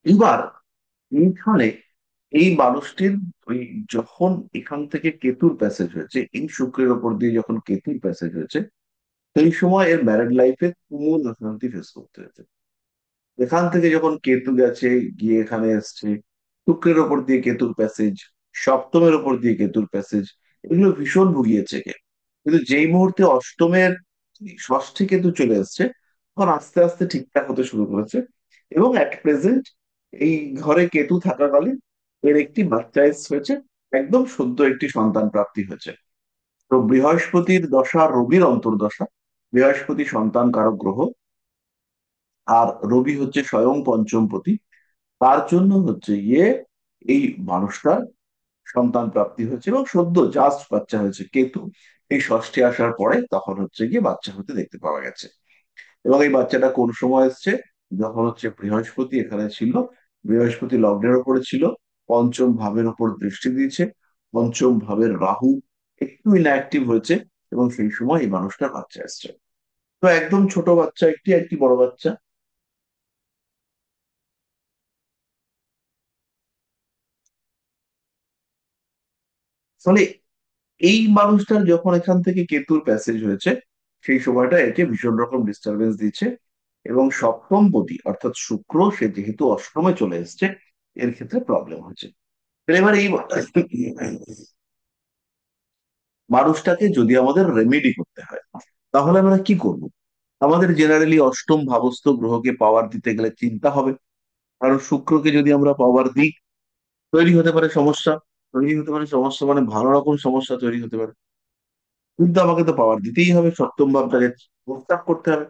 এবার এইখানে এই মানুষটির ওই যখন এখান থেকে কেতুর প্যাসেজ হয়েছে, এই শুক্রের ওপর দিয়ে যখন কেতুর প্যাসেজ হয়েছে, সেই সময় এর ম্যারেড লাইফে তুমুল অশান্তি ফেস করতে হয়েছে। এখান থেকে যখন কেতু গেছে, গিয়ে এখানে এসছে, শুক্রের ওপর দিয়ে কেতুর প্যাসেজ, সপ্তমের ওপর দিয়ে কেতুর প্যাসেজ, এগুলো ভীষণ ভুগিয়েছে কে। কিন্তু যেই মুহূর্তে অষ্টমের ষষ্ঠে কেতু চলে এসছে, তখন আস্তে আস্তে ঠিকঠাক হতে শুরু করেছে। এবং অ্যাট প্রেজেন্ট এই ঘরে কেতু থাকাকালীন এর একটি বাচ্চা হয়েছে, একদম সদ্য একটি সন্তান প্রাপ্তি হয়েছে। তো বৃহস্পতির দশা, রবির অন্তর্দশা। বৃহস্পতি সন্তান কারক গ্রহ, আর রবি হচ্ছে স্বয়ং পঞ্চমপতি। তার জন্য হচ্ছে গিয়ে এই মানুষটার সন্তান প্রাপ্তি হয়েছে, এবং সদ্য জাস্ট বাচ্চা হয়েছে। কেতু এই ষষ্ঠী আসার পরে তখন হচ্ছে গিয়ে বাচ্চা হতে দেখতে পাওয়া গেছে। এবং এই বাচ্চাটা কোন সময় এসছে? যখন হচ্ছে বৃহস্পতি এখানে ছিল, বৃহস্পতি লগ্নের ওপরে ছিল, পঞ্চম ভাবের উপর দৃষ্টি দিয়েছে, পঞ্চম ভাবের রাহু একটু ইনঅ্যাক্টিভ হয়েছে, এবং সেই সময় এই মানুষটার বাচ্চা এসছে। তো একদম ছোট বাচ্চা, একটি একটি বড় বাচ্চা। ফলে এই মানুষটার যখন এখান থেকে কেতুর প্যাসেজ হয়েছে, সেই সময়টা একে ভীষণ রকম ডিস্টারবেন্স দিচ্ছে। এবং সপ্তমপতি অর্থাৎ শুক্র, সে যেহেতু অষ্টমে চলে এসেছে, এর ক্ষেত্রে প্রবলেম হচ্ছে। এবার এই মানুষটাকে যদি আমাদের রেমেডি করতে হয়, তাহলে আমরা কি করব? আমাদের জেনারেলি অষ্টম ভাবস্থ গ্রহকে পাওয়ার দিতে গেলে চিন্তা হবে, কারণ শুক্রকে যদি আমরা পাওয়ার দিই, তৈরি হতে পারে সমস্যা। তৈরি হতে পারে সমস্যা মানে ভালো রকম সমস্যা তৈরি হতে পারে। কিন্তু আমাকে তো পাওয়ার দিতেই হবে, সপ্তম ভাবটাকে প্রস্তাব করতে হবে।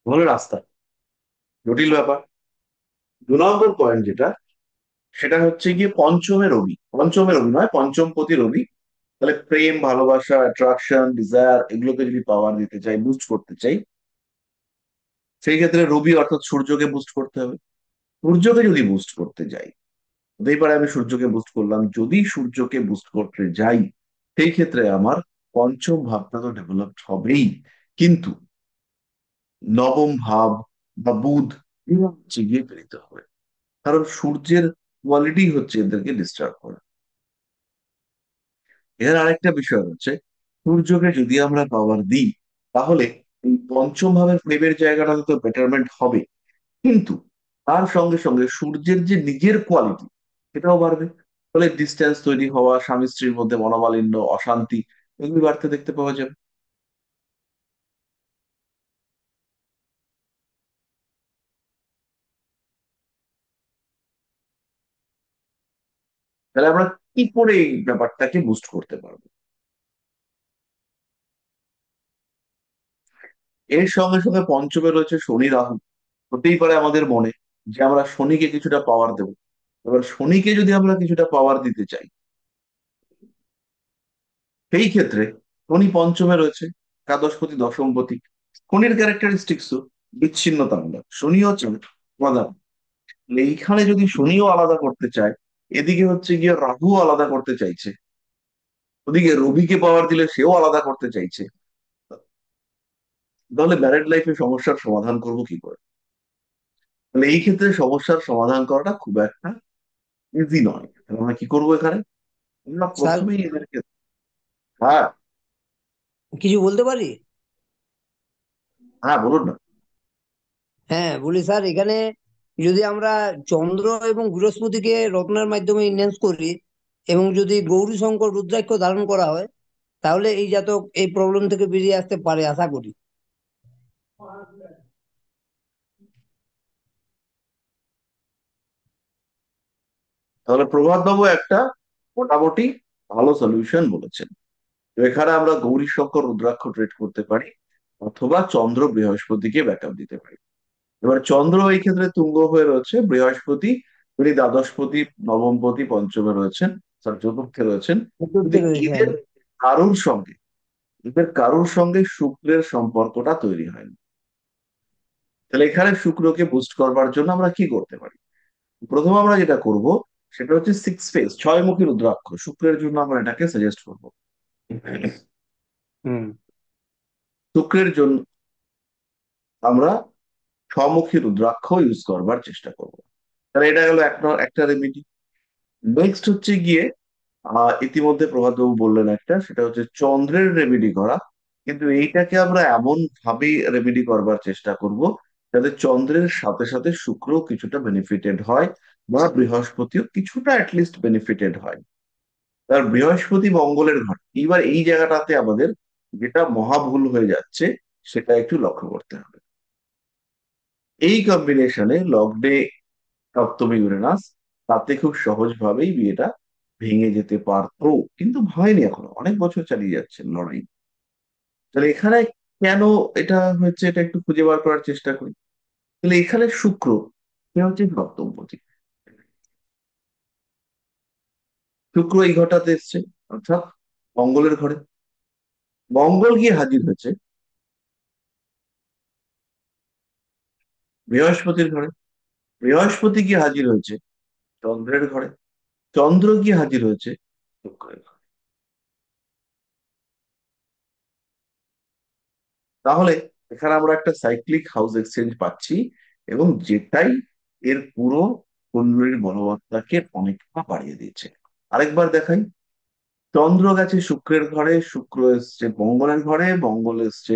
হলো রাস্তা, জটিল ব্যাপার। 2 নম্বর পয়েন্ট যেটা, সেটা হচ্ছে গিয়ে পঞ্চমে রবি, পঞ্চমে রবি নয়, পঞ্চম পতি রবি। তাহলে প্রেম, ভালোবাসা, অ্যাট্রাকশন, ডিজায়ার, এগুলোকে যদি পাওয়ার দিতে চাই, বুস্ট করতে চাই, সেই ক্ষেত্রে রবি অর্থাৎ সূর্যকে বুস্ট করতে হবে। সূর্যকে যদি বুস্ট করতে যাই, হতেই পারে আমি সূর্যকে বুস্ট করলাম, যদি সূর্যকে বুস্ট করতে যাই, সেই ক্ষেত্রে আমার পঞ্চম ভাবটা তো ডেভেলপড হবেই, কিন্তু নবম ভাব বা বুধ, এগুলো হচ্ছে গিয়ে পেরিতে হবে। কারণ সূর্যের কোয়ালিটি হচ্ছে এদেরকে ডিস্টার্ব করা। এর আরেকটা বিষয় হচ্ছে, সূর্যকে যদি আমরা পাওয়ার দিই, তাহলে এই পঞ্চম ভাবের প্রেমের জায়গাটাতে তো বেটারমেন্ট হবে, কিন্তু তার সঙ্গে সঙ্গে সূর্যের যে নিজের কোয়ালিটি, সেটাও বাড়বে। ফলে ডিস্টেন্স তৈরি হওয়া, স্বামী স্ত্রীর মধ্যে মনোমালিন্য, অশান্তি, এগুলি বাড়তে দেখতে পাওয়া যাবে। তাহলে আমরা কি করে এই ব্যাপারটাকে বুস্ট করতে পারবো? এর সঙ্গে সঙ্গে পঞ্চমে রয়েছে শনি রাহু। হতেই পারে আমাদের মনে যে আমরা শনিকে কিছুটা পাওয়ার দেবো। এবার শনিকে যদি আমরা কিছুটা পাওয়ার দিতে চাই, সেই ক্ষেত্রে শনি পঞ্চমে রয়েছে, একাদশপতি, দশমপতি। শনির ক্যারেক্টারিস্টিক্সও বিচ্ছিন্নতামূলক, শনি হচ্ছে প্রধান। এইখানে যদি শনিও আলাদা করতে চায়, এদিকে হচ্ছে গিয়ে রাহু আলাদা করতে চাইছে, ওদিকে রবিকে পাওয়ার দিলে সেও আলাদা করতে চাইছে, তাহলে ম্যারেড লাইফে সমস্যার সমাধান করব কি করে? তাহলে এই ক্ষেত্রে সমস্যার সমাধান করাটা খুব একটা ইজি নয়। তাহলে আমরা কি করবো এখানে? আমরা স্যার, প্রথমেই এদেরকে, হ্যাঁ, কিছু বলতে পারি? হ্যাঁ বলুন না। হ্যাঁ, বলি স্যার, এখানে যদি আমরা চন্দ্র এবং বৃহস্পতিকে রত্নের মাধ্যমে ইনহ্যান্স করি এবং যদি গৌরী শঙ্কর রুদ্রাক্ষ ধারণ করা হয়, তাহলে এই জাতক এই প্রবলেম থেকে বেরিয়ে আসতে পারে আশা করি। তাহলে প্রভাত বাবু একটা মোটামুটি ভালো সলিউশন বলেছেন। তো এখানে আমরা গৌরী শঙ্কর রুদ্রাক্ষ ট্রেড করতে পারি, অথবা চন্দ্র বৃহস্পতিকে ব্যাকআপ দিতে পারি। এবার চন্দ্র এই ক্ষেত্রে তুঙ্গ হয়ে রয়েছে, বৃহস্পতি উনি দ্বাদশপতি, নবমপতি, পঞ্চমে রয়েছেন, সরি চতুর্থে রয়েছেন। কিন্তু চতুর্থে রয়েছে, এদের হ্যাঁ। কারুর সঙ্গে, এদের কারুর সঙ্গে শুক্রের সম্পর্কটা তৈরি হয়নি। তাহলে এখানে শুক্রকে বুস্ট করবার জন্য আমরা কি করতে পারি? প্রথম আমরা যেটা করব, সেটা হচ্ছে 6 ফেজ, 6 মুখী রুদ্রাক্ষ, শুক্রের জন্য আমরা এটাকে সাজেস্ট করবো। হুম। শুক্রের জন্য আমরা 6 মুখী রুদ্রাক্ষ ইউজ করবার চেষ্টা করব। তাহলে এটা গেল একটা রেমেডি। নেক্সট হচ্ছে গিয়ে, ইতিমধ্যে প্রভাতবাবু বললেন একটা, সেটা হচ্ছে চন্দ্রের রেমেডি করা। কিন্তু এইটাকে আমরা এমন ভাবে রেমেডি করবার চেষ্টা করব, যাতে চন্দ্রের সাথে সাথে শুক্র কিছুটা বেনিফিটেড হয়, বা বৃহস্পতিও কিছুটা অ্যাটলিস্ট বেনিফিটেড হয়। তার বৃহস্পতি মঙ্গলের ঘর, এইবার এই জায়গাটাতে আমাদের যেটা মহা ভুল হয়ে যাচ্ছে, সেটা একটু লক্ষ্য করতে হবে। এই কম্বিনেশনে লগ্নে সপ্তমী ইউরেনাস, তাতে খুব সহজভাবেই বিয়েটা ভেঙে যেতে পারতো, কিন্তু হয়নি, এখনো অনেক বছর চালিয়ে যাচ্ছে লড়াই। তাহলে এখানে কেন এটা হচ্ছে, এটা একটু খুঁজে বার করার চেষ্টা করি। তাহলে এখানে শুক্র, সে হচ্ছে সপ্তমপতি। শুক্র এই ঘরটাতে এসছে, অর্থাৎ মঙ্গলের ঘরে। মঙ্গল গিয়ে হাজির হয়েছে বৃহস্পতির ঘরে। বৃহস্পতি গিয়ে হাজির হয়েছে চন্দ্রের ঘরে। চন্দ্র গিয়ে হাজির হয়েছে শুক্রের ঘরে। তাহলে এখানে আমরা একটা সাইক্লিক হাউস এক্সচেঞ্জ পাচ্ছি, এবং যেটাই এর পুরো কুণ্ডলীর বলবত্তাকে অনেকটা বাড়িয়ে দিচ্ছে। আরেকবার দেখাই, চন্দ্র গেছে শুক্রের ঘরে, শুক্র এসছে মঙ্গলের ঘরে, মঙ্গল এসছে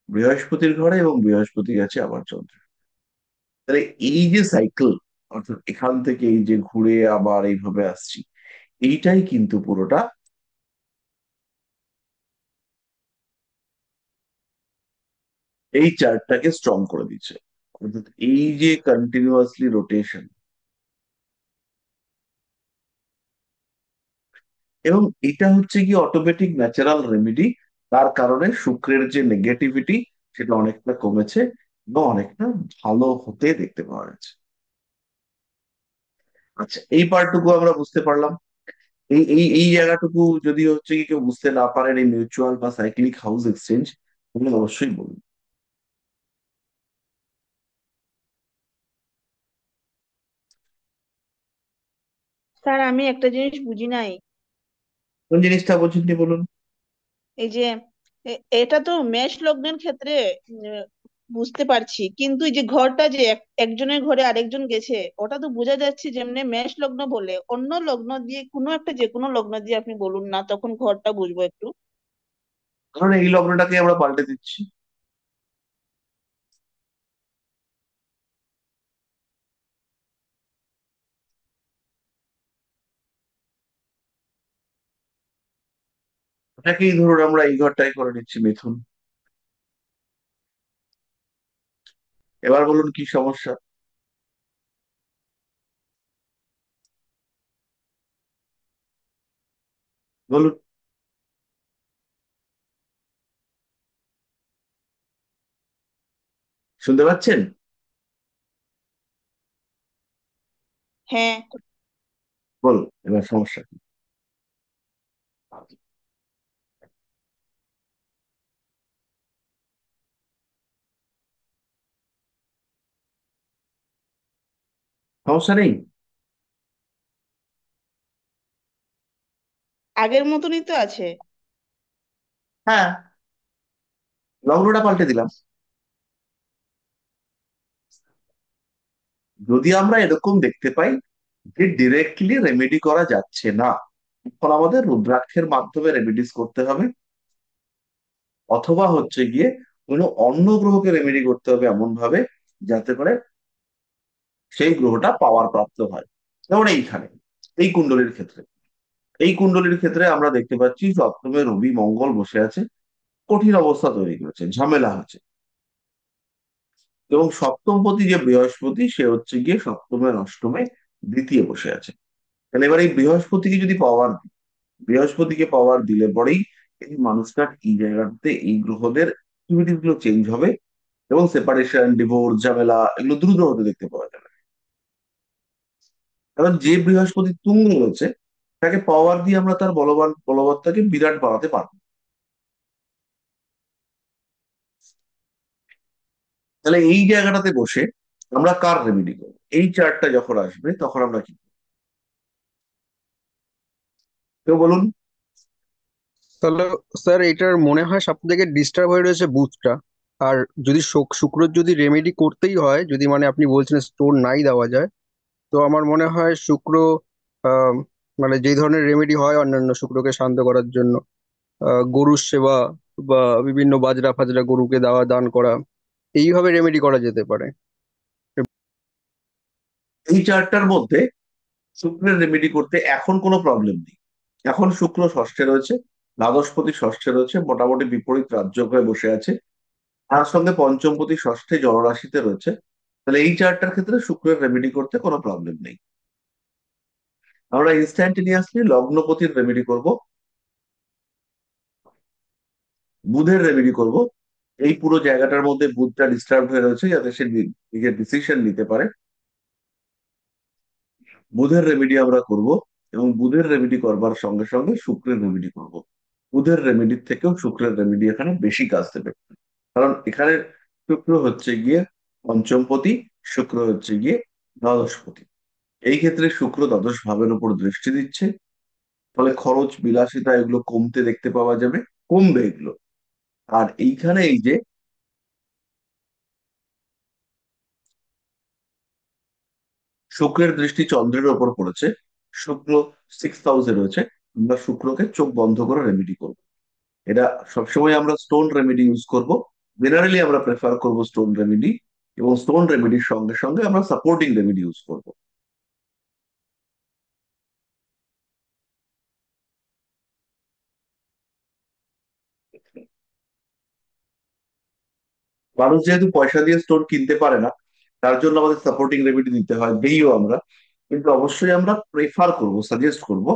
বৃহস্পতির ঘরে, এবং বৃহস্পতি গেছে আবার চন্দ্র। তাহলে এই যে সাইকেল, অর্থাৎ এখান থেকে এই যে ঘুরে আবার এইভাবে আসছি, এইটাই কিন্তু পুরোটা এই চার্টটাকে স্ট্রং করে দিচ্ছে। অর্থাৎ এই যে কন্টিনিউয়াসলি রোটেশন, এবং এটা হচ্ছে কি অটোমেটিক ন্যাচারাল রেমেডি, তার কারণে শুক্রের যে নেগেটিভিটি সেটা অনেকটা কমেছে এবং অনেকটা ভালো হতে দেখতে পাওয়া গেছে। আচ্ছা, এই পার্টটুকু আমরা বুঝতে পারলাম। এই জায়গাটুকু যদি হচ্ছে কি কেউ বুঝতে না পারেন এই মিউচুয়াল বা সাইক্লিক হাউস এক্সচেঞ্জ, তাহলে অবশ্যই বলুন। স্যার আমি একটা জিনিস বুঝি নাই। কোন জিনিসটা বলছেন বলুন। এই যে এটা তো মেষ লগ্নের ক্ষেত্রে উম, বুঝতে পারছি, কিন্তু এই যে ঘরটা যে একজনের ঘরে আরেকজন গেছে, ওটা তো বোঝা যাচ্ছে যেমনি মেষ লগ্ন বলে অন্য লগ্ন দিয়ে কোনো একটা, যে কোনো লগ্ন দিয়ে আপনি বলুন না, তখন ঘরটা বুঝবো একটু। কারণ এই লগ্নটাকে আমরা পাল্টে দিচ্ছি। এটাকেই ধরুন আমরা এই ঘরটাই করে নিচ্ছি মিথুন। এবার বলুন কি সমস্যা, বলুন। শুনতে পাচ্ছেন? হ্যাঁ। বলুন এবার সমস্যা কি। সমস্যা নেই। আগের মতনই তো আছে। হ্যাঁ, লগ্নটা পাল্টে দিলাম। যদি আমরা এরকম দেখতে পাই যে ডিরেক্টলি রেমেডি করা যাচ্ছে না, তখন আমাদের রুদ্রাক্ষের মাধ্যমে রেমেডিস করতে হবে, অথবা হচ্ছে গিয়ে কোনো অন্য গ্রহকে রেমেডি করতে হবে এমন ভাবে যাতে করে সেই গ্রহটা পাওয়ার প্রাপ্ত হয়। যেমন এইখানে এই কুণ্ডলীর ক্ষেত্রে, এই কুণ্ডলীর ক্ষেত্রে আমরা দেখতে পাচ্ছি সপ্তমে রবি মঙ্গল বসে আছে, কঠিন অবস্থা তৈরি করেছে, ঝামেলা হচ্ছে। এবং সপ্তমপতি যে বৃহস্পতি সে হচ্ছে গিয়ে সপ্তমে অষ্টমে দ্বিতীয় বসে আছে। তাহলে এবার এই বৃহস্পতিকে যদি পাওয়ার, বৃহস্পতিকে পাওয়ার দিলে পরেই এই মানুষটার এই জায়গাটাতে এই গ্রহদের অ্যাক্টিভিটিস গুলো চেঞ্জ হবে এবং সেপারেশন, ডিভোর্স, ঝামেলা এগুলো দ্রুত হতে দেখতে পাওয়া যাবে। কারণ যে বৃহস্পতি তুঙ্গে রয়েছে, তাকে পাওয়ার দিয়ে আমরা তার বলবত্তাকে বিরাট বাড়াতে পারবো। তাহলে এই জায়গাটাতে বসে আমরা কার রেমেডি করবো, এই চার্টটা যখন আসবে তখন আমরা কি করবো? কেউ বলুন। তাহলে স্যার এটার মনে হয় সব থেকে ডিস্টার্ব হয়ে রয়েছে বুথটা। আর যদি শুক্রর যদি রেমেডি করতেই হয়, যদি মানে আপনি বলছেন স্টোর নাই দেওয়া যায়, তো আমার মনে হয় শুক্র আহ, মানে যেই ধরনের রেমেডি হয় অন্যান্য শুক্রকে শান্ত করার জন্য, গরুর সেবা বা বিভিন্ন বাজরা ফাজরা গরুকে দেওয়া, দান করা, এইভাবে রেমেডি করা যেতে পারে। এই চার্টটার মধ্যে শুক্রের রেমেডি করতে এখন কোনো প্রবলেম নেই। এখন শুক্র ষষ্ঠে রয়েছে, দ্বাদশপতি ষষ্ঠে রয়েছে, মোটামুটি বিপরীত রাজযোগ হয়ে বসে আছে। তার সঙ্গে পঞ্চমপতি ষষ্ঠে জলরাশিতে রয়েছে। তাহলে এই চার্টটার ক্ষেত্রে শুক্রের রেমেডি করতে কোনো প্রবলেম নেই। আমরা ইনস্ট্যান্টিনিয়াসলি লগ্নপতির রেমেডি করব, বুধের রেমেডি করব। এই পুরো জায়গাটার মধ্যে বুধটা ডিস্টার্ব হয়ে রয়েছে যাতে সে নিজের ডিসিশন নিতে পারে। বুধের রেমেডি আমরা করব, এবং বুধের রেমেডি করবার সঙ্গে সঙ্গে শুক্রের রেমেডি করব। বুধের রেমেডির থেকেও শুক্রের রেমেডি এখানে বেশি কাজ দেবে। কারণ এখানে শুক্র হচ্ছে গিয়ে পঞ্চমপতি, শুক্র হচ্ছে গিয়ে দ্বাদশপতি। এই ক্ষেত্রে শুক্র দ্বাদশ ভাবের উপর দৃষ্টি দিচ্ছে, ফলে খরচ বিলাসিতা এগুলো কমতে দেখতে পাওয়া যাবে, কমবে এগুলো। আর এইখানে এই যে শুক্রের দৃষ্টি চন্দ্রের ওপর পড়েছে, শুক্র 6 হাউসে রয়েছে, আমরা শুক্রকে চোখ বন্ধ করে রেমেডি করবো। এটা সবসময় আমরা স্টোন রেমেডি ইউজ করব। জেনারেলি আমরা প্রেফার করব স্টোন রেমেডি, এবং স্টোন রেমেডির সঙ্গে সঙ্গে আমরা সাপোর্টিং রেমেডি ইউজ করব। মানুষ যেহেতু পয়সা দিয়ে স্টোন কিনতে পারে না, তার জন্য আমাদের সাপোর্টিং রেমেডি দিতে হয়, দিইও আমরা। কিন্তু অবশ্যই আমরা প্রেফার করব, সাজেস্ট করব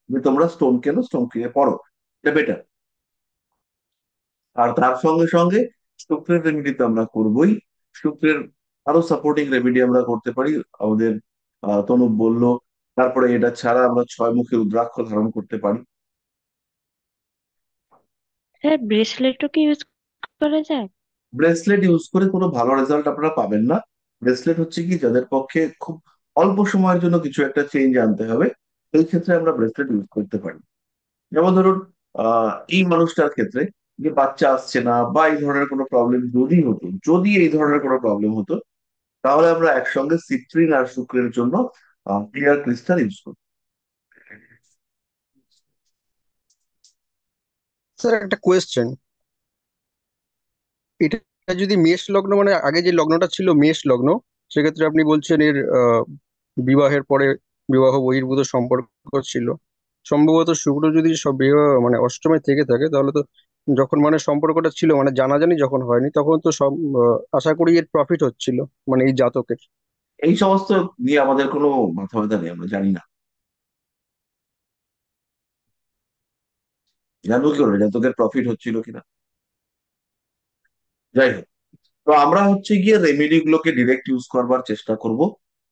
যে তোমরা স্টোন কেনো, স্টোন কিনে পড়ো, এটা বেটার। আর তার সঙ্গে সঙ্গে শুক্রের রেমেডি তো আমরা করবোই। শুক্রের আরো সাপোর্টিং রেমেডি আমরা করতে পারি, আমাদের তনু বললো। তারপরে এটা ছাড়া আমরা 6 মুখী রুদ্রাক্ষ ধারণ করতে পারি। স্যার ব্রেসলেটও কি ইউজ করা যায়? ব্রেসলেট ইউজ করে কোনো ভালো রেজাল্ট আপনারা পাবেন না। ব্রেসলেট হচ্ছে কি, যাদের পক্ষে খুব অল্প সময়ের জন্য কিছু একটা চেঞ্জ আনতে হবে, সেই ক্ষেত্রে আমরা ব্রেসলেট ইউজ করতে পারি। যেমন ধরুন, এই মানুষটার ক্ষেত্রে যে বাচ্চা আসছে না বা এই ধরনের কোনো প্রবলেম যদি হতো, যদি এই ধরনের কোনো প্রবলেম হতো, তাহলে আমরা একসঙ্গে সিট্রিন আর শুক্রের জন্য ক্লিয়ার ক্রিস্টাল ইউজ করি। স্যার একটা কোয়েশ্চেন, এটা যদি মেষ লগ্ন, মানে আগে যে লগ্নটা ছিল মেষ লগ্ন, সেক্ষেত্রে আপনি বলছেন এর বিবাহের পরে বিবাহ বহির্ভূত সম্পর্ক ছিল। সম্ভবত শুক্র যদি সব বিবাহ মানে অষ্টমে থেকে থাকে, তাহলে তো যখন মানে সম্পর্কটা ছিল মানে জানাজানি যখন হয়নি, তখন তো সব আশা করি এর প্রফিট হচ্ছিল মানে এই জাতকের। এই সমস্ত নিয়ে আমাদের কোনো মাথা ব্যথা নেই, আমরা জানি না। জানবো কি করে জাতকের প্রফিট হচ্ছিল কিনা? যাই হোক, তো আমরা হচ্ছে গিয়ে রেমেডি গুলোকে ডিরেক্ট ইউজ করবার চেষ্টা করব।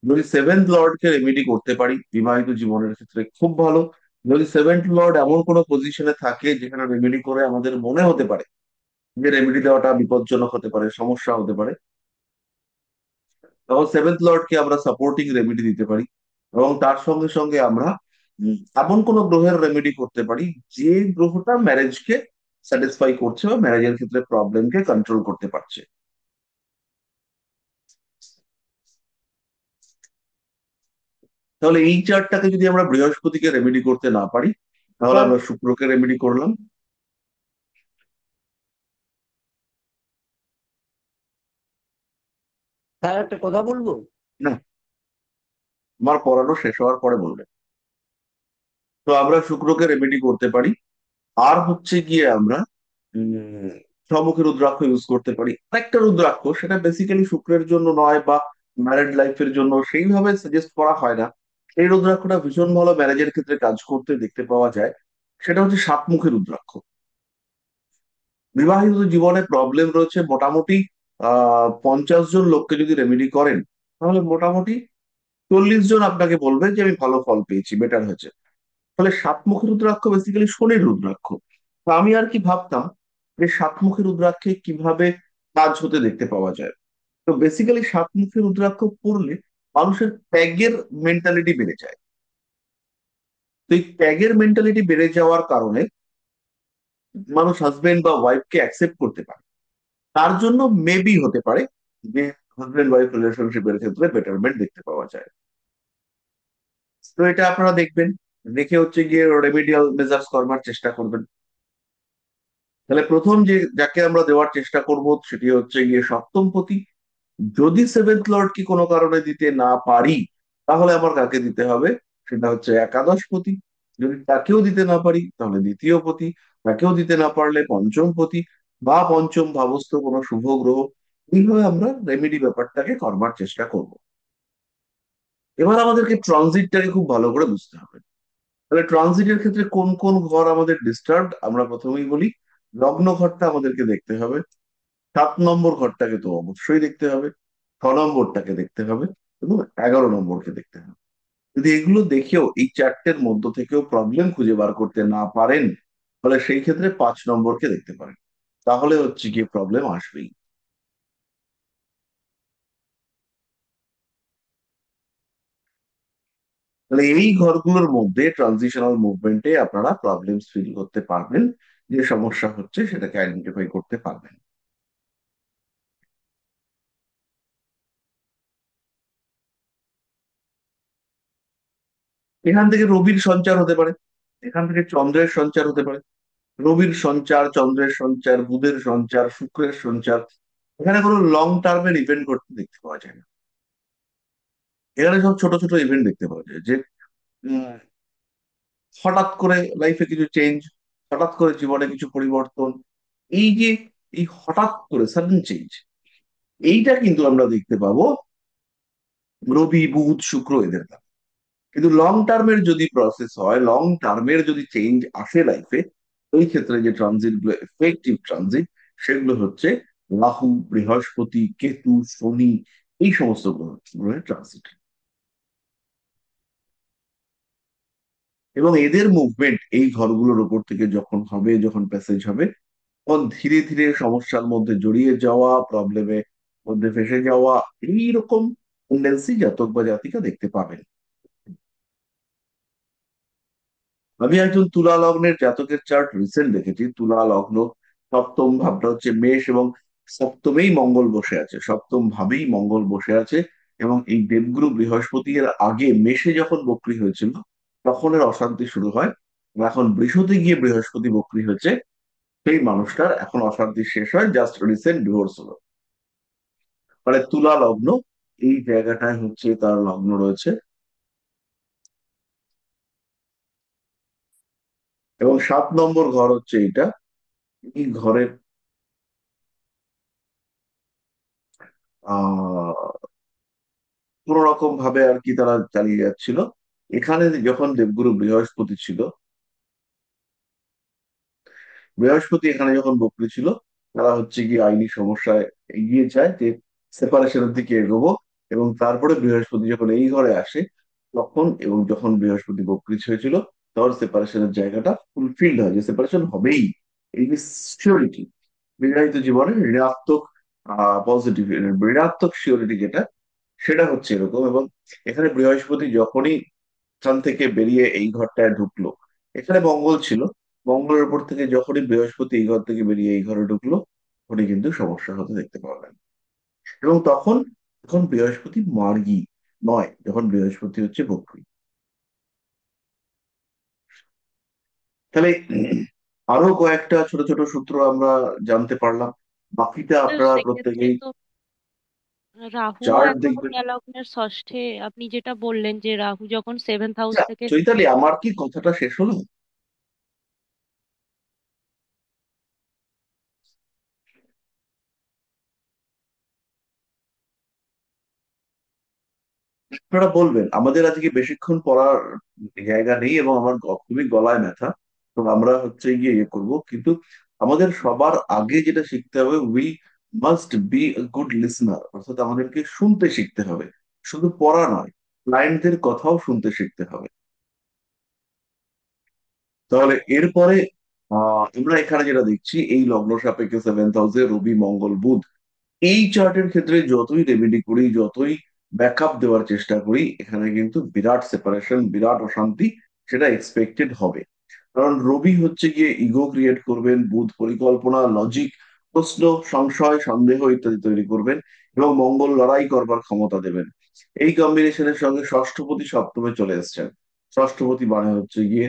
যদি সেভেন্থ লর্ড কে রেমেডি করতে পারি বিবাহিত জীবনের ক্ষেত্রে খুব ভালো। যদি সেভেন্থ লর্ড এমন কোনো পজিশনে থাকে যেখানে রেমেডি করে আমাদের মনে হতে পারে যে রেমেডি দেওয়াটা বিপজ্জনক হতে পারে, সমস্যা হতে পারে, তখন সেভেন্থ লর্ড কে আমরা সাপোর্টিং রেমেডি দিতে পারি। এবং তার সঙ্গে সঙ্গে আমরা এমন কোন গ্রহের রেমেডি করতে পারি যে গ্রহটা ম্যারেজকে স্যাটিসফাই করছে বা ম্যারেজের ক্ষেত্রে প্রবলেমকে কন্ট্রোল করতে পারছে। তাহলে এই চারটাকে যদি আমরা বৃহস্পতিকে রেমেডি করতে না পারি, তাহলে স্যার আমরা শুক্রকে রেমেডি করলাম। স্যার একটা কথা বলবো। না, আমার পড়ানো শেষ হওয়ার পরে বলবে। তো আমরা শুক্রকে রেমেডি করতে পারি। আর হচ্ছে গিয়ে আমরা উম সম্মুখে রুদ্রাক্ষ ইউজ করতে পারি। আরেকটা রুদ্রাক্ষ, সেটা বেসিক্যালি শুক্রের জন্য নয় বা ম্যারেড লাইফের জন্য সেইভাবে সাজেস্ট করা হয় না। এই রুদ্রাক্ষটা ভীষণ ভালো ম্যারেজের ক্ষেত্রে কাজ করতে দেখতে পাওয়া যায়। সেটা হচ্ছে 7 মুখী রুদ্রাক্ষ। বিবাহিত জীবনে প্রবলেম রয়েছে মোটামুটি 50 জন লোককে যদি রেমেডি করেন, তাহলে মোটামুটি 40 জন আপনাকে বলবে যে আমি ভালো ফল পেয়েছি, বেটার হয়েছে। ফলে 7 মুখী রুদ্রাক্ষ বেসিক্যালি শনির রুদ্রাক্ষ। তো আমি আর কি ভাবতাম যে 7 মুখী রুদ্রাক্ষে কিভাবে কাজ হতে দেখতে পাওয়া যায়। তো বেসিক্যালি 7 মুখী রুদ্রাক্ষ পড়লে মানুষের ত্যাগের মেন্টালিটি বেড়ে যায়। তো এই ত্যাগের মেন্টালিটি বেড়ে যাওয়ার কারণে মানুষ হাজবেন্ড বা ওয়াইফকে অ্যাকসেপ্ট করতে পারে। তার জন্য মেবি হতে পারে যে হাজবেন্ড ওয়াইফ রিলেশনশিপের ক্ষেত্রে বেটারমেন্ট দেখতে পাওয়া যায়। তো এটা আপনারা দেখবেন, দেখে হচ্ছে গিয়ে রেমিডিয়াল মেজার্স করবার চেষ্টা করবেন। তাহলে প্রথম যে যাকে আমরা দেওয়ার চেষ্টা করব সেটি হচ্ছে গিয়ে সপ্তমপতি। যদি সেভেন্থ লর্ড কি কোনো কারণে দিতে না পারি, তাহলে আমার কাকে দিতে হবে, সেটা হচ্ছে একাদশপতি। যদি তাকেও দিতে না পারি তাহলে দ্বিতীয় পতি। তাকেও দিতে না পারলে পঞ্চম পতি বা পঞ্চম ভাবস্থ কোনো শুভ গ্রহ। এইভাবে আমরা রেমেডি ব্যাপারটাকে করবার চেষ্টা করব। এবার আমাদেরকে ট্রানজিটটাকে খুব ভালো করে বুঝতে হবে। তাহলে ট্রানজিটের ক্ষেত্রে কোন কোন ঘর আমাদের ডিস্টার্ব আমরা প্রথমেই বলি। লগ্ন ঘরটা আমাদেরকে দেখতে হবে, 7 নম্বর ঘরটাকে তো অবশ্যই দেখতে হবে, 6 নম্বরটাকে দেখতে হবে, এবং 11 নম্বরকে দেখতে হবে। যদি এগুলো দেখেও এই চারটের মধ্য থেকেও প্রবলেম খুঁজে বার করতে না পারেন, তাহলে সেই ক্ষেত্রে 5 নম্বরকে দেখতে পারেন। তাহলে হচ্ছে গিয়ে প্রবলেম আসবেই। তাহলে এই ঘরগুলোর মধ্যে ট্রানজিশনাল মুভমেন্টে আপনারা প্রবলেমস ফিল করতে পারবেন, যে সমস্যা হচ্ছে সেটাকে আইডেন্টিফাই করতে পারবেন। এখান থেকে রবির সঞ্চার হতে পারে, এখান থেকে চন্দ্রের সঞ্চার হতে পারে। রবির সঞ্চার, চন্দ্রের সঞ্চার, বুধের সঞ্চার, শুক্রের সঞ্চার, এখানে কোনো লং টার্মের ইভেন্ট ঘটতে দেখতে পাওয়া যায় না। এখানে সব ছোট ছোট ইভেন্ট দেখতে পাওয়া যায় যে উম, হঠাৎ করে লাইফে কিছু চেঞ্জ, হঠাৎ করে জীবনে কিছু পরিবর্তন। এই যে এই হঠাৎ করে সাডেন চেঞ্জ, এইটা কিন্তু আমরা দেখতে পাবো রবি বুধ শুক্র এদের দ্বারা। কিন্তু লং টার্মের যদি প্রসেস হয়, লং টার্মের যদি চেঞ্জ আসে লাইফে, ওই ক্ষেত্রে যে ট্রানজিট গুলো এফেক্টিভ ট্রানজিট, সেগুলো হচ্ছে রাহু, বৃহস্পতি, কেতু, শনি, এই সমস্ত গ্রহের ট্রানজিট। এবং এদের মুভমেন্ট এই ঘরগুলোর উপর থেকে যখন হবে, যখন প্যাসেজ হবে, তখন ধীরে ধীরে সমস্যার মধ্যে জড়িয়ে যাওয়া, প্রবলেমে মধ্যে ফেসে যাওয়া, এইরকম টেন্ডেন্সি জাতক বা জাতিকা দেখতে পাবেন। আমি একজন তুলা লগ্নের জাতকের চার্ট রিসেন্ট দেখেছি। তুলা লগ্ন, সপ্তম ভাবটা হচ্ছে মেষ, এবং সপ্তমেই মঙ্গল বসে আছে, সপ্তম ভাবেই মঙ্গল বসে আছে। এবং এই দেবগুরু বৃহস্পতি এর আগে মেষে যখন বক্রী হয়েছিল, তখন এর অশান্তি শুরু হয়। আর এখন বৃষতে গিয়ে বৃহস্পতি বক্রী হয়েছে, সেই মানুষটার এখন অশান্তি শেষ হয়, জাস্ট রিসেন্ট ডিভোর্স হলো। মানে তুলা লগ্ন এই জায়গাটায় হচ্ছে তার লগ্ন রয়েছে। এবং 7 নম্বর ঘর হচ্ছে এইটা। এই ঘরের আহ কোন রকম ভাবে আর কি তারা চালিয়ে যাচ্ছিল। এখানে যখন দেবগুরু বৃহস্পতি ছিল, বৃহস্পতি এখানে যখন বকরি ছিল, তারা হচ্ছে গিয়ে আইনি সমস্যায় এগিয়ে যায় যে সেপারেশনের দিকে এগোবো। এবং তারপরে বৃহস্পতি যখন এই ঘরে আসে, তখন এবং যখন বৃহস্পতি বকরি হয়েছিল, তখন সেপারেশনের জায়গাটা ফুলফিল্ড হয়, যে সেপারেশন হবেই। এই যে সিওরিটি, বিবাহিত জীবনে ঋণাত্মক পজিটিভ, ঋণাত্মক সিওরিটি যেটা, সেটা হচ্ছে এরকম। এবং এখানে বৃহস্পতি যখনই এখান থেকে বেরিয়ে এই ঘরটায় ঢুকলো, এখানে মঙ্গল ছিল, মঙ্গলের উপর থেকে যখনই বৃহস্পতি এই ঘর থেকে বেরিয়ে এই ঘরে ঢুকলো, তখনই কিন্তু সমস্যা হতে দেখতে পাবেন। এবং তখন, তখন বৃহস্পতি মার্গী নয়, যখন বৃহস্পতি হচ্ছে বক্রী। তাহলে আরো কয়েকটা ছোট ছোট সূত্র আমরা জানতে পারলাম। বাকিটা তো আপনারা সেক্ষেত্রে প্রত্যেকেই তো রাহুও চার্ট এখন দেখবেন। তুলা লগ্নের ষষ্ঠে, আপনি যেটা বললেন যে রাহু যখন সেভেন্থ হাউস আচ্ছা থেকে। চৈতালি, আমার কি কথাটা শেষ হলো? আপনারা বলবেন, আমাদের আজকে বেশিক্ষণ পড়ার জায়গা নেই এবং আমার খুবই গলায় ব্যথা। তো আমরা হচ্ছে গিয়ে ইয়ে করবো, কিন্তু আমাদের সবার আগে যেটা শিখতে হবে, we must B a good listener, অর্থাৎ আমাদেরকে শুনতে শিখতে হবে, শুধু পড়া নয়, ক্লায়েন্টদের কথাও শুনতে শিখতে হবে। তাহলে এরপরে আমরা এখানে যেটা দেখছি, এই লগ্ন সাপেক্ষে 7th হাউসে রবি মঙ্গল বুধ, এই চার্টের ক্ষেত্রে যতই রেমেডি করি, যতই ব্যাকআপ দেওয়ার চেষ্টা করি, এখানে কিন্তু বিরাট সেপারেশন, বিরাট অশান্তি সেটা এক্সপেক্টেড হবে। কারণ রবি হচ্ছে গিয়ে ইগো ক্রিয়েট করবেন, বুধ পরিকল্পনা, লজিক, প্রশ্ন, সংশয়, সন্দেহ ইত্যাদি তৈরি করবেন, এবং মঙ্গল লড়াই করবার ক্ষমতা দেবেন। এই কম্বিনেশনের সঙ্গে ষষ্ঠপতি সপ্তমে চলে এসেছেন। ষষ্ঠপতি মানে হচ্ছে গিয়ে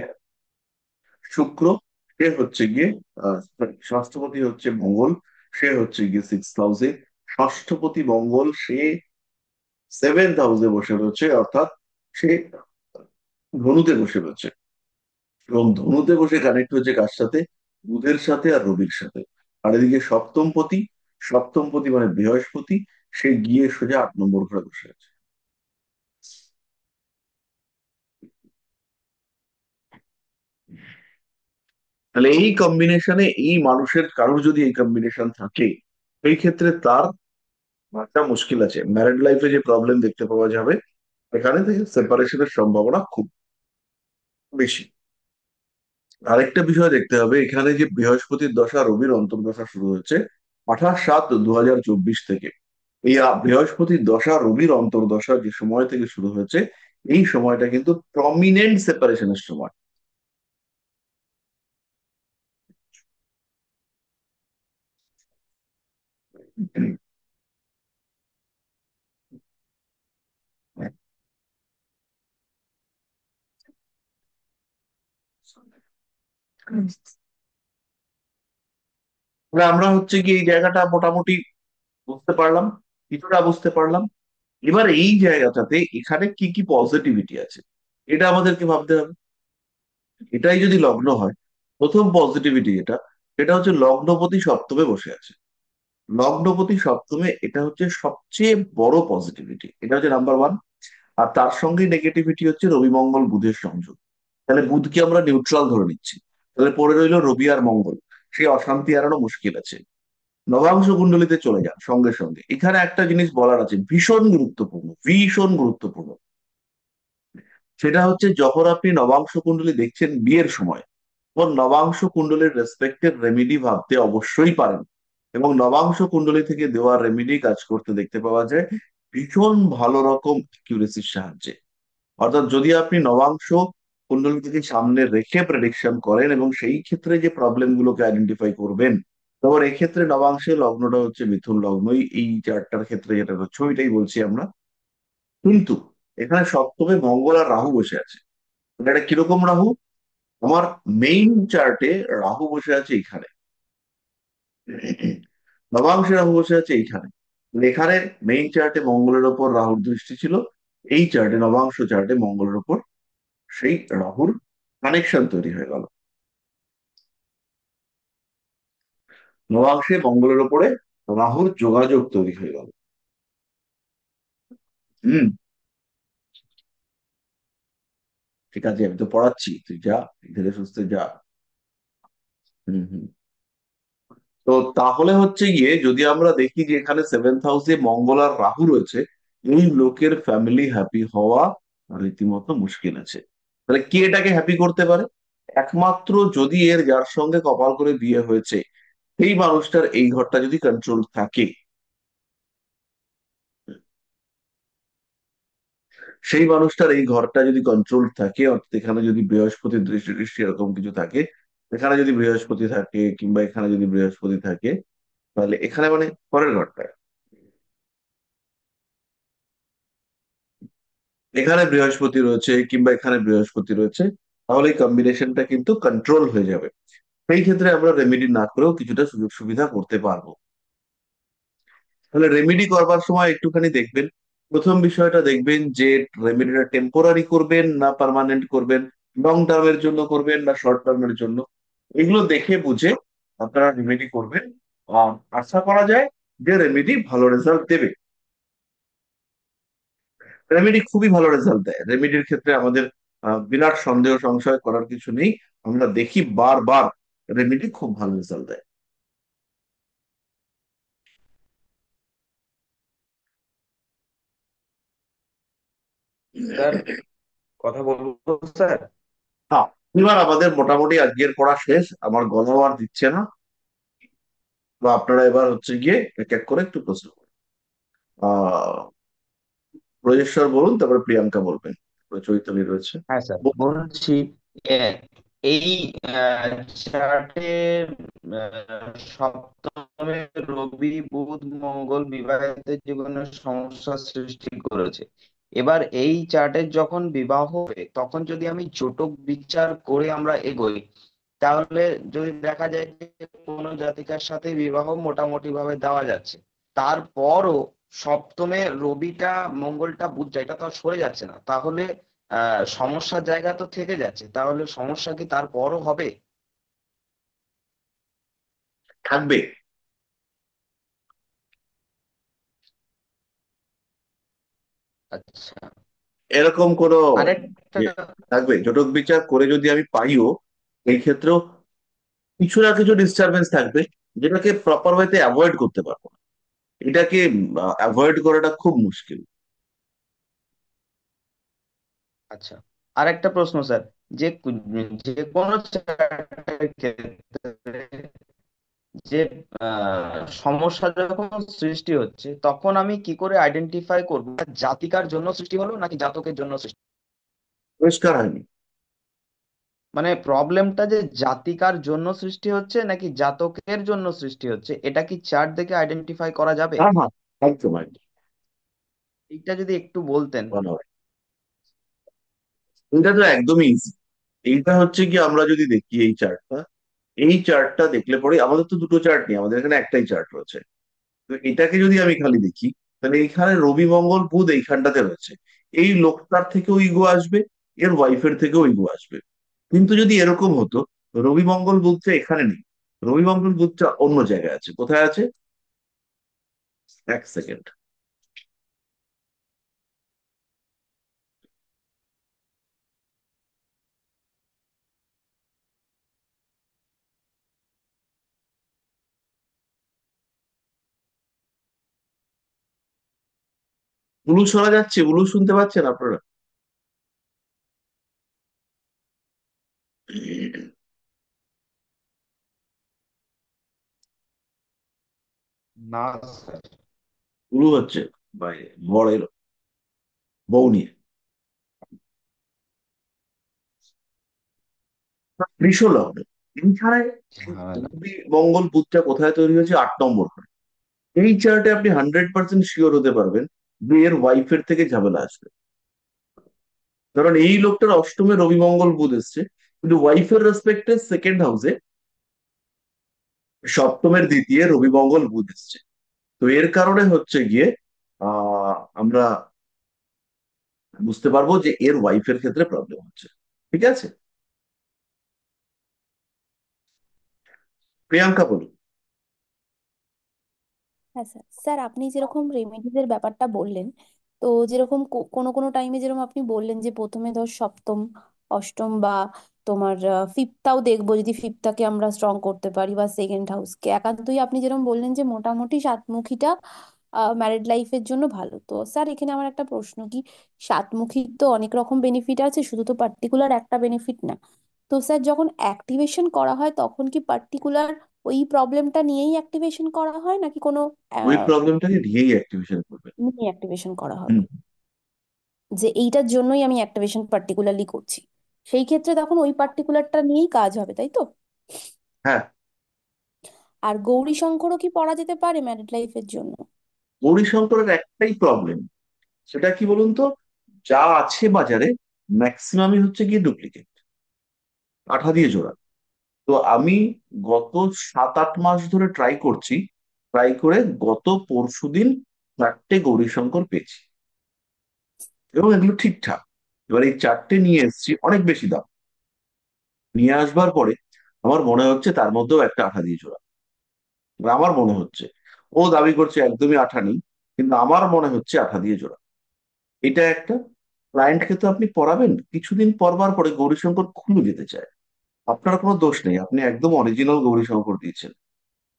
শুক্র, সে হচ্ছে গিয়ে ষষ্ঠপতি হচ্ছে মঙ্গল, সে হচ্ছে গিয়ে 6th হাউসে। ষষ্ঠপতি মঙ্গল সে 7th হাউসে বসে রয়েছে, অর্থাৎ সে ধনুতে বসে রয়েছে। এবং ধনুতে বসে কানেক্ট হচ্ছে কার সাথে? বুধের সাথে আর রবির সাথে। আর এদিকে সপ্তমপতি, সপ্তমপতি মানে বৃহস্পতি, সে গিয়ে সোজা 8 নম্বর ঘরে বসে আছে। তাহলে এই কম্বিনেশনে এই মানুষের কারোর যদি এই কম্বিনেশন থাকে, সেই ক্ষেত্রে তার একটা মুশকিল আছে, ম্যারিড লাইফে যে প্রবলেম দেখতে পাওয়া যাবে, এখানে থেকে সেপারেশনের সম্ভাবনা খুব বেশি। আরেকটা বিষয় দেখতে হবে, এখানে যে বৃহস্পতির দশা, রবির অন্তর্দশা শুরু হচ্ছে 28/7/2024 থেকে। এই বৃহস্পতির দশা, রবির অন্তর্দশা যে সময় থেকে শুরু হয়েছে, এই সময়টা কিন্তু প্রমিনেন্ট সেপারেশনের সময়। আমরা হচ্ছে কি এই জায়গাটা মোটামুটি বুঝতে পারলাম, কিছুটা বুঝতে পারলাম। এবার এই জায়গাটাতে এখানে কি কি পজিটিভিটি আছে, এটা আমাদেরকে ভাবতে হবে। এটাই যদি লগ্ন হয়, প্রথম পজিটিভিটি যেটা, সেটা হচ্ছে লগ্নপতি সপ্তমে বসে আছে। লগ্নপতি সপ্তমে, এটা হচ্ছে সবচেয়ে বড় পজিটিভিটি, এটা হচ্ছে নাম্বার ওয়ান। আর তার সঙ্গে নেগেটিভিটি হচ্ছে রবি মঙ্গল বুধের সংযোগ। তাহলে বুধকে আমরা নিউট্রাল ধরে নিচ্ছি, তাহলে পড়ে রইল রবি আর মঙ্গল, সেই অশান্তি এড়ানো মুশকিল আছে। নবাংশ কুণ্ডলিতে চলে যান সঙ্গে সঙ্গে, এখানে একটা জিনিস বলার আছে, ভীষণ গুরুত্বপূর্ণ, ভীষণ গুরুত্বপূর্ণ। সেটা হচ্ছে যখন আপনি নবাংশ কুণ্ডলী দেখছেন বিয়ের সময়, তখন নবাংশ কুণ্ডলীর রেসপেক্টেড রেমিডি ভাবতে অবশ্যই পারেন। এবং নবাংশ কুণ্ডলী থেকে দেওয়া রেমিডি কাজ করতে দেখতে পাওয়া যায় ভীষণ ভালো রকম অ্যাকিউরেসির সাহায্যে। অর্থাৎ যদি আপনি নবাংশ কুণ্ডলী থেকে সামনে রেখে প্রেডিকশন করেন এবং সেই ক্ষেত্রে যে প্রবলেম গুলোকে আইডেন্টিফাই করবেন, তখন এক্ষেত্রে নবাংশের লগ্নটা হচ্ছে মিথুন লগ্নই, এই চারটার ক্ষেত্রে যেটা হচ্ছে ওইটাই বলছি আমরা। কিন্তু এখানে সপ্তমে মঙ্গল আর রাহু বসে আছে। মানে এটা কিরকম রাহু? আমার মেইন চার্টে রাহু বসে আছে এইখানে, নবাংশে রাহু বসে আছে এইখানে। এখানে মেইন চার্টে মঙ্গলের ওপর রাহুর দৃষ্টি ছিল, এই চার্টে নবাংশ চার্টে মঙ্গলের ওপর সেই রাহুর কানেকশন তৈরি হয়ে গেল। নবাংশে মঙ্গলের ওপরে রাহুর যোগাযোগ তৈরি হয়ে গেল। হুম, ঠিক আছে, আমি তো পড়াচ্ছি, তুই যা, ধীরে সুস্থে যা। হুম হুম। তো তাহলে হচ্ছে গিয়ে যদি আমরা দেখি যে এখানে সেভেন্থ হাউসে মঙ্গল আর রাহু রয়েছে, এই লোকের ফ্যামিলি হ্যাপি হওয়া রীতিমতো মুশকিল আছে। তাহলে কে এটাকে হ্যাপি করতে পারে? একমাত্র যদি এর যার সঙ্গে কপাল করে বিয়ে হয়েছে সেই মানুষটার এই ঘরটা যদি কন্ট্রোল থাকে, সেই মানুষটার এই ঘরটা যদি কন্ট্রোল থাকে, অর্থাৎ এখানে যদি বৃহস্পতির দৃষ্টি দৃষ্টি এরকম কিছু থাকে, এখানে যদি বৃহস্পতি থাকে কিংবা এখানে যদি বৃহস্পতি থাকে, তাহলে এখানে মানে পরের ঘরটা, এখানে বৃহস্পতি রয়েছে কিংবা এখানে বৃহস্পতি রয়েছে, তাহলে এই কম্বিনেশনটা কিন্তু কন্ট্রোল হয়ে যাবে। সেই ক্ষেত্রে আমরা রেমেডি না করেও কিছুটা সুযোগ সুবিধা করতে পারবো। তাহলে রেমেডি করবার সময় একটুখানি দেখবেন, প্রথম বিষয়টা দেখবেন যে রেমেডিটা টেম্পোরারি করবেন না পার্মানেন্ট করবেন, লং টার্মের জন্য করবেন না শর্ট টার্মের জন্য, এগুলো দেখে বুঝে আপনারা রেমেডি করবেন। আর আশা করা যায় যে রেমেডি ভালো রেজাল্ট দেবে। রেমেডি খুবই ভালো রেজাল্ট দেয়, রেমেডির ক্ষেত্রে আমাদের বিরাট সন্দেহ সংশয় করার কিছু নেই। আমরা দেখি বারবার রেমেডি খুব ভালো রেজাল্ট দেয়। স্যার, কথা বলবো স্যার? হ্যাঁ, এবার আমাদের মোটামুটি আজকের পড়া শেষ, আমার গলাও আর দিচ্ছে না। তো আপনারা এবার হচ্ছে গিয়ে এক এক করে একটু প্রশ্ন করুন। আহ ব্রজেশ্বর বলুন, তারপরে প্রিয়াঙ্কা বলবেন, তারপরে চৈতালি রয়েছে। হ্যাঁ স্যার, বলছি। এ- এই চার্টে সপ্তমে রবি বুধ মঙ্গল বিবাহিত জীবনের সমস্যা সৃষ্টি করেছে। এবার এই চার্টের যখন বিবাহ হবে তখন যদি আমি জটক বিচার করে আমরা এগোই, তাহলে যদি দেখা যায় যে কোনো জাতিকার সাথে বিবাহ মোটামুটি ভাবে দেওয়া যাচ্ছে, তারপরও সপ্তমে রবিটা মঙ্গলটা বুধ এটা তো আর সরে যাচ্ছে না, তাহলে সমস্যার জায়গা তো থেকে যাচ্ছে, তাহলে সমস্যা কি তারপরও হবে? থাকবে, আচ্ছা। এরকম কোনো আরেকটা। ইয়ে থাকবে। জটক বিচার করে যদি আমি পাইও, এই ক্ষেত্রেও কিছু না কিছু ডিস্টারবেন্স থাকবে, যেটাকে প্রপার ওয়েতে অ্যাভয়েড করতে পারবো না। এটাকে অ্যাভয়েড করাটা খুব মুশকিল। আচ্ছা, আরেকটা প্রশ্ন স্যার, যে যে কোনো চার্টের ক্ষেত্রে যে সমস্যা যখন সৃষ্টি হচ্ছে তখন আমি কি করে আইডেন্টিফাই করবো জাতিকার জন্য সৃষ্টি হলো নাকি জাতকের জন্য সৃষ্টি? পরিষ্কার হয়নি। মানে প্রবলেমটা যে জাতিকার জন্য সৃষ্টি হচ্ছে নাকি জাতকের জন্য সৃষ্টি হচ্ছে, এটা কি চার্ট দেখে আইডেন্টিফাই করা যাবে? হ্যাঁ হ্যাঁ, একদম একদম, এইটা যদি একটু বলতেন। ভালো হয়। এটা তো একদমই ইজি। এইটা হচ্ছে কি, আমরা যদি দেখি এই চার্টটা, এই চার্টটা দেখলে পরে, আমাদের তো দুটো চার্ট নেই, আমাদের এখানে একটাই চার্ট রয়েছে। তো এটাকে যদি আমি খালি দেখি, তাহলে এইখানে রবি মঙ্গল বুধ এইখানটাতে রয়েছে। এই লোকটার থেকেও ইগো আসবে, এর ওয়াইফের থেকেও ইগো আসবে। কিন্তু যদি এরকম হতো, রবি মঙ্গল বুধটা এখানে নেই, রবি মঙ্গল বুধটা অন্য জায়গায় আছে, কোথায় আছে? এক সেকেন্ড। উলু শোনা যাচ্ছে? উলু শুনতে পাচ্ছেন আপনারা? না স্যার। উলু হচ্ছে বাইরে, বড় এলো বউ নিয়ে। বৃষলগ্ন, এইখানে ঝামেলা। রবি মঙ্গল বুধটা কোথায় তৈরি হয়েছে? 8 নম্বর ঘরে। এই চার্টে আপনি 100% শিওর হতে পারবেন যে এর ওয়াইফের থেকে ঝামেলা আসবে। কারণ এই লোকটার অষ্টমে রবি মঙ্গল বুধ এসছে, কিন্তু ওয়াইফের রেসপেক্টে সেকেন্ড হাউসে সপ্তমের দ্বিতীয় রবি মঙ্গল বুধ এসছে। তো এর কারণে হচ্ছে গিয়ে আমরা বুঝতে পারবো যে এর ওয়াইফের ক্ষেত্রে প্রবলেম হচ্ছে। ঠিক আছে, প্রিয়াঙ্কা বলুন। হ্যাঁ স্যার, স্যার আপনি যেরকম রেমেডিজের ব্যাপারটা বললেন, তো যেরকম কোনো কোনো টাইমে যেরকম আপনি বললেন যে প্রথমে ধর সপ্তম, অষ্টম বা তোমার ফিফথটাও দেখবো, যদি ফিফথটাকে আমরা স্ট্রং করতে পারি বা সেকেন্ড হাউসকে একান্তই, আপনি যেরকম বললেন যে মোটামুটি সাতমুখীটা ম্যারিড লাইফের জন্য ভালো। তো স্যার এখানে আমার একটা প্রশ্ন, কি সাতমুখীর তো অনেক রকম বেনিফিট আছে, শুধু তো পার্টিকুলার একটা বেনিফিট না। তো স্যার যখন অ্যাক্টিভেশন করা হয় তখন কি পার্টিকুলার ওই প্রবলেমটা নিয়েই অ্যাক্টিভেশন করা হয়, নাকি কোনো ওই প্রবলেমটাকে নিয়েই অ্যাক্টিভেশন করবে। নিয়ে অ্যাক্টিভেশন করা হুম। হবে, যে এইটার জন্যই আমি অ্যাক্টিভেশন পার্টিকুলারলি করছি, সেই ক্ষেত্রে তখন ওই পার্টিকুলারটা নিয়েই কাজ হবে, তাই তো? হ্যাঁ, আর গৌরী শঙ্করও কি পড়া যেতে পারে ম্যারিড লাইফের জন্য? গৌরীশঙ্করের একটাই প্রবলেম, সেটা কি বলুন তো? যা আছে বাজারে ম্যাক্সিমামই হচ্ছে গিয়ে ডুপ্লিকেট, আঠা দিয়ে জোড়া। তো আমি গত 7-8 মাস ধরে ট্রাই করছি, ট্রাই করে গত পরশুদিন 4টে গৌরীশঙ্কর পেয়েছি, এবং এগুলো ঠিকঠাক। এবার এই 4টে নিয়ে এসেছি, অনেক বেশি দাম। নিয়ে আসবার পরে আমার মনে হচ্ছে তার মধ্যেও একটা আঠা দিয়ে জোড়া। এবার আমার মনে হচ্ছে, ও দাবি করছে একদমই আঠা নেই, কিন্তু আমার মনে হচ্ছে আঠা দিয়ে জোড়া। এটা একটা, ক্লায়েন্টকে তো আপনি পড়াবেন, কিছুদিন পরবার পরে গৌরীশঙ্কর খুলে যেতে চায়। আপনার কোনো দোষ নেই, আপনি একদম অরিজিনাল গৌরীশঙ্কর দিয়েছেন,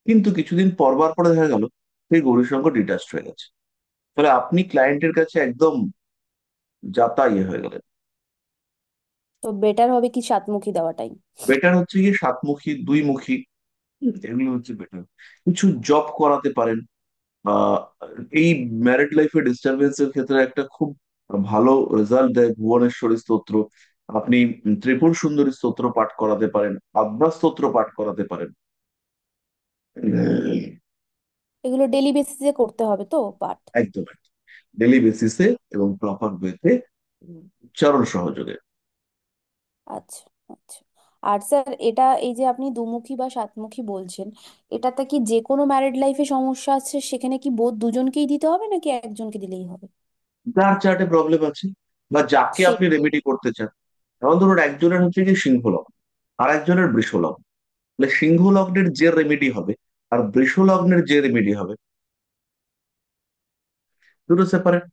কিন্তু কিছুদিন পরবার পরে দেখা গেল সেই গৌরীশঙ্কর ডিটাচড হয়ে গেছে। ফলে আপনি ক্লায়েন্টের কাছে একদম যাতা ইয়ে হয়ে গেলেন। তো বেটার হবে কি সাতমুখী দেওয়াটাই? বেটার হচ্ছে গিয়ে সাতমুখী, দুইমুখী, এগুলো হচ্ছে বেটার। কিছু জব করাতে পারেন। আহ এই ম্যারিড লাইফে ডিস্টারবেন্স এর ক্ষেত্রে একটা খুব ভালো রেজাল্ট দেয় ভুবনেশ্বরী স্তোত্র। আপনি ত্রিপুর সুন্দরী স্তোত্র পাঠ করাতে পারেন, আদ্যা স্তোত্র পাঠ করাতে পারেন। এগুলো ডেলি বেসিসে করতে হবে তো পাঠ? একদম ডেলি বেসিসে এবং প্রপার ওয়েতে, উচ্চারণ সহযোগে। আচ্ছা, আচ্ছা। আর স্যার এটা, এই যে আপনি দুমুখী বা সাতমুখী বলছেন, এটাতে কি যে কোনো ম্যারিড লাইফে সমস্যা আছে সেখানে কি বোধ দুজনকেই দিতে হবে নাকি একজনকে দিলেই হবে? যার চার্টে প্রবলেম আছে বা যাকে সেই। আপনি রেমেডি করতে চান। যেমন ধরুন একজনের হচ্ছে কি সিংহ লগ্ন, আর একজনের বৃষ লগ্ন। তাহলে সিংহ লগ্নের যে রেমেডি হবে আর বৃষ লগ্নের যে রেমেডি হবে, দুটো সেপারেট।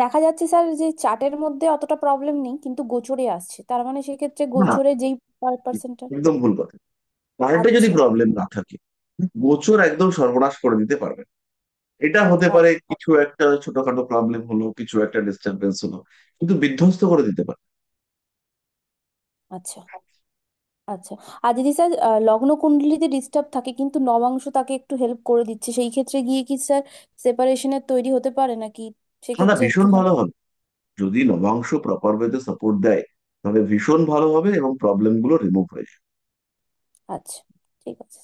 দেখা যাচ্ছে স্যার যে চার্টের মধ্যে অতটা প্রবলেম নেই কিন্তু গোচরে আসছে, তার মানে সেক্ষেত্রে না, গোচরে যেই পার্সেন্টটা। একদম ভুল কথা। চার্টে যদি আচ্ছা, প্রবলেম না থাকে, গোচর একদম সর্বনাশ করে দিতে পারবে। এটা হতে পারে আচ্ছা, কিছু একটা ছোটখাটো প্রবলেম হলো, কিছু একটা ডিস্টারবেন্স হলো, কিন্তু বিধ্বস্ত করে দিতে পারে। আচ্ছা, আচ্ছা। আর যদি স্যার লগ্ন কুণ্ডলিতে ডিস্টার্ব থাকে কিন্তু নবাংশ তাকে একটু হেল্প করে দিচ্ছে, সেই ক্ষেত্রে গিয়ে কি স্যার সেপারেশনের তৈরি হতে পারে নাকি? না, সেক্ষেত্রে ভীষণ একটুখানি। ভালো হবে। যদি নবাংশ প্রপার ওয়েতে সাপোর্ট দেয়, তাহলে ভীষণ ভালো হবে এবং প্রবলেম গুলো রিমুভ হয়ে যাবে। আচ্ছা, ঠিক আছে।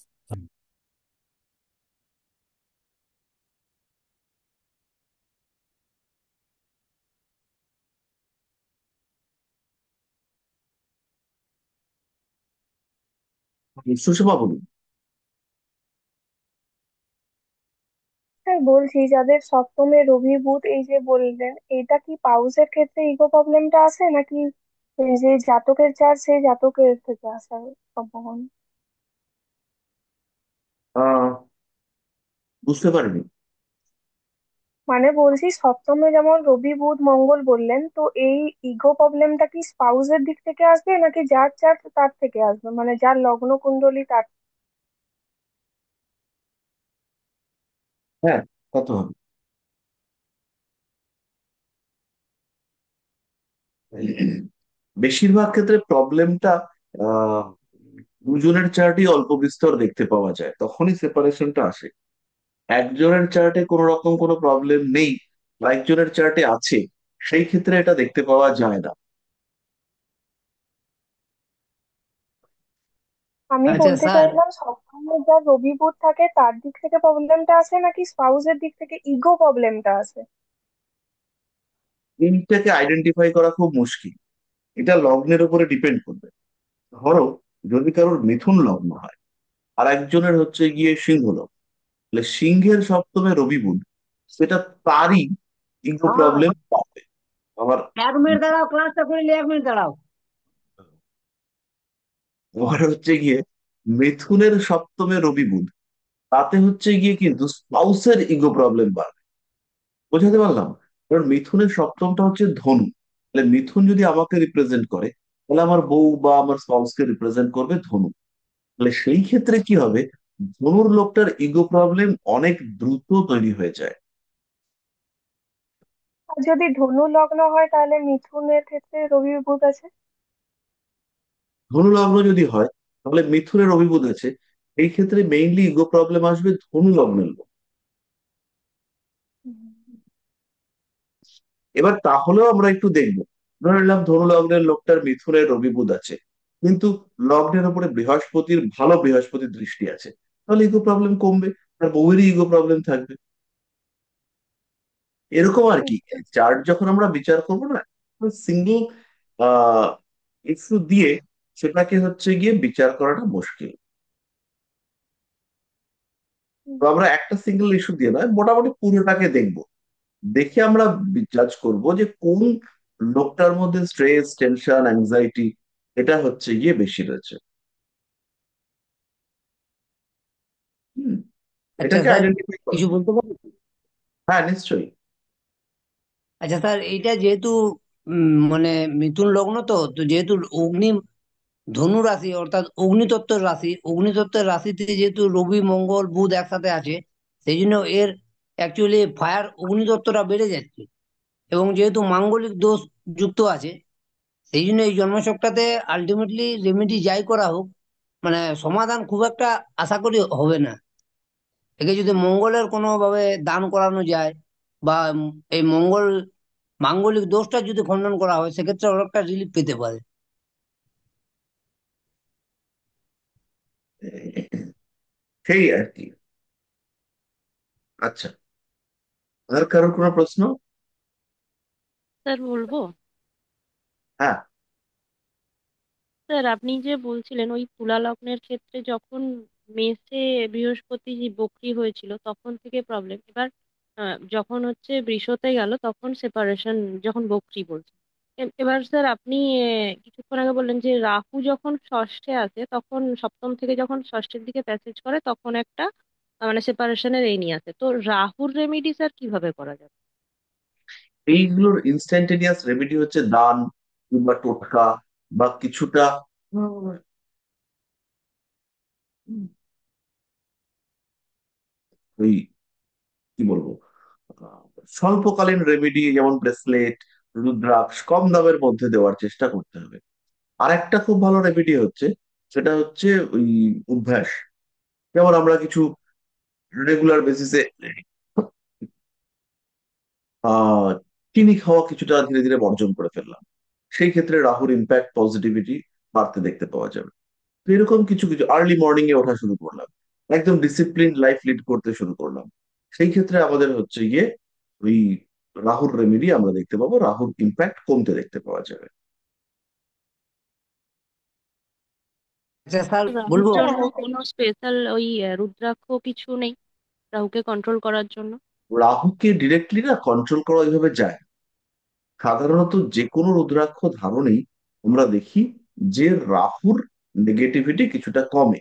সুষমা বলুন। হ্যাঁ, বলছি যাদের সপ্তমে রবি বুধ এই যে বললেন, এটা কি পাউসের ক্ষেত্রে ইগো প্রবলেমটা আছে নাকি এই যে জাতকের চার সেই জাতকের থেকে আসার সম্ভাবনা? বুঝতে পারিনি। মানে বলছি সপ্তমে যেমন রবি বুধ মঙ্গল বললেন, তো এই ইগো প্রবলেমটা কি স্পাউসের দিক থেকে আসবে নাকি যার চার তার থেকে আসবে, মানে যার লগ্ন কুণ্ডলী তার? হ্যাঁ, কত হবে। বেশিরভাগ ক্ষেত্রে প্রবলেমটা আহ দুজনের চার্টই অল্প বিস্তর দেখতে পাওয়া যায়, তখনই সেপারেশনটা আসে। একজনের চার্টে কোনো রকম কোনো প্রবলেম নেই, আরেকজনের চার্টে আছে, সেই ক্ষেত্রে এটা দেখতে পাওয়া যায় না। আমি আচ্ছা বলতে স্যার, চাইলাম সপ্তমে যার রবি বুধ থাকে তার দিক থেকে প্রবলেমটা আসে নাকি স্পাউসের দিক থেকে ইগো প্রবলেমটা আসে? এইটাকে আইডেন্টিফাই করা খুব মুশকিল, এটা লগ্নের উপরে ডিপেন্ড করবে। ধরো, যদি কারোর মিথুন লগ্ন হয় আর একজনের হচ্ছে গিয়ে সিংহ লগ্ন, তাহলে সিংহের সপ্তমে রবি বুধ, সেটা তারই ইগো হ্যাঁ, প্রবলেম পাবে। আমার 1 মিনিট দাঁড়াও, ক্লাসটা করে 1 মিনিট দাঁড়াও। আমার হচ্ছে গিয়ে মিথুনের সপ্তমে রবি বুধ, তাতে হচ্ছে গিয়ে কিন্তু স্পাউসের ইগো প্রবলেম বাড়বে। বোঝাতে পারলাম? কারণ মিথুনের সপ্তমটা হচ্ছে ধনু, তাহলে মিথুন যদি আমাকে রিপ্রেজেন্ট করে, তাহলে আমার বউ বা আমার স্পাউসকে রিপ্রেজেন্ট করবে ধনু। তাহলে সেই ক্ষেত্রে কি হবে, ধনুর লোকটার ইগো প্রবলেম অনেক দ্রুত তৈরি হয়ে যায়। আর যদি ধনু লগ্ন হয় তাহলে মিথুনের ক্ষেত্রে রবি বুধ আছে। ধনু লগ্ন যদি হয়, তাহলে মিথুনের অভিভূত আছে, এই ক্ষেত্রে মেইনলি ইগো প্রবলেম আসবে ধনু লগ্নের লোক। এবার তাহলেও আমরা একটু দেখবো, ধরে নিলাম ধনু লগ্নের লোকটার মিথুনের অভিভূত আছে, কিন্তু লগ্নের উপরে বৃহস্পতির ভালো বৃহস্পতির দৃষ্টি আছে, তাহলে ইগো প্রবলেম কমবে, তার বউয়েরই ইগো প্রবলেম থাকবে। এরকম আর কি। চার্ট যখন আমরা বিচার করবো না, সিঙ্গেল আহ ইস্যু দিয়ে সেটাকে হচ্ছে গিয়ে বিচার করাটা মুশকিল। তো আমরা একটা সিঙ্গেল ইস্যু দিয়ে নয়, মোটামুটি পুরোটাকে দেখবো, দেখে আমরা জাজ করব যে কোন লোকটার মধ্যে স্ট্রেস, টেনশন, অ্যাংজাইটি এটা হচ্ছে গিয়ে বেশি রয়েছে। হুম, আচ্ছা এটাকে স্যার, আইডেন্টিফাই করা। কিছু বলতে পারি? হ্যাঁ, নিশ্চয়ই। আচ্ছা স্যার, এইটা যেহেতু মানে মিথুন লগ্ন, তো তো যেহেতু অগ্নি ধনু রাশি অর্থাৎ অগ্নিতত্ত্বের রাশি, অগ্নিতত্ত্বের রাশিতে যেহেতু রবি মঙ্গল বুধ একসাথে আছে, সেই জন্য এর অ্যাকচুয়ালি ফায়ার অগ্নিতত্ত্বটা বেড়ে যাচ্ছে। এবং যেহেতু মাঙ্গলিক দোষ যুক্ত আছে, সেই জন্য এই জন্মছকটাতে আলটিমেটলি রেমেডি যাই করা হোক, মানে সমাধান খুব একটা আশা করি হবে না। একে যদি মঙ্গলের কোনো ভাবে দান করানো যায়, বা এই মাঙ্গলিক দোষটা যদি খণ্ডন করা হয়, সেক্ষেত্রে অনেকটা রিলিফ পেতে পারে। সেই আর কি। আচ্ছা, আর কারোর কোনো প্রশ্ন? স্যার বলবো? হ্যাঁ। স্যার আপনি যে বলছিলেন ওই তুলা লগ্নের ক্ষেত্রে যখন মেষে বৃহস্পতি যে বক্রি হয়েছিল তখন থেকে প্রবলেম, এবার যখন হচ্ছে বৃষতে গেল তখন সেপারেশন, যখন বক্রি বলছে। এবার স্যার আপনি কিছুক্ষণ আগে বললেন যে রাহু যখন ষষ্ঠে আসে তখন সপ্তম থেকে যখন ষষ্ঠের দিকে প্যাসেজ করে তখন একটা মানে সেপারেশনের এই নিয়ে আসে, তো রাহুর রেমিডি স্যার কিভাবে করা যাবে? এইগুলোর ইনস্ট্যান্টেনিয়াস রেমেডি হচ্ছে দান, কিংবা টোটকা, বা কিছুটা উম, ওই কি বলবো, আহ, স্বল্পকালীন রেমেডি, যেমন ব্রেসলেট, রুদ্রাক্ষ কম দামের মধ্যে দেওয়ার চেষ্টা করতে হবে। আর একটা খুব ভালো রেমেডি হচ্ছে, সেটা হচ্ছে ওই অভ্যাস। যেমন আমরা কিছু রেগুলার বেসিসে আহ চিনি খাওয়া কিছুটা ধীরে ধীরে বর্জন করে ফেললাম, সেই ক্ষেত্রে রাহুর ইম্প্যাক্ট, পজিটিভিটি বাড়তে দেখতে পাওয়া যাবে। তো এরকম কিছু কিছু আর্লি মর্নিং এ ওঠা শুরু করলাম, একদম ডিসিপ্লিন লাইফ লিড করতে শুরু করলাম, সেই ক্ষেত্রে আমাদের হচ্ছে গিয়ে ওই রাহুর রেমেডি আমরা দেখতে পাবো, রাহুর ইম্প্যাক্ট কমতে দেখতে পাওয়া যাবে। আচ্ছা স্যার, রাহুর বলবো? জন্য কোনো স্পেশাল ওই রুদ্রাক্ষ কিছু নেই রাহুকে কন্ট্রোল করার জন্য? রাহুকে ডিরেক্টলি না কন্ট্রোল করা ওইভাবে যায় না। সাধারণত যে কোনো রুদ্রাক্ষ ধারণেই আমরা দেখি যে রাহুর নেগেটিভিটি কিছুটা কমে,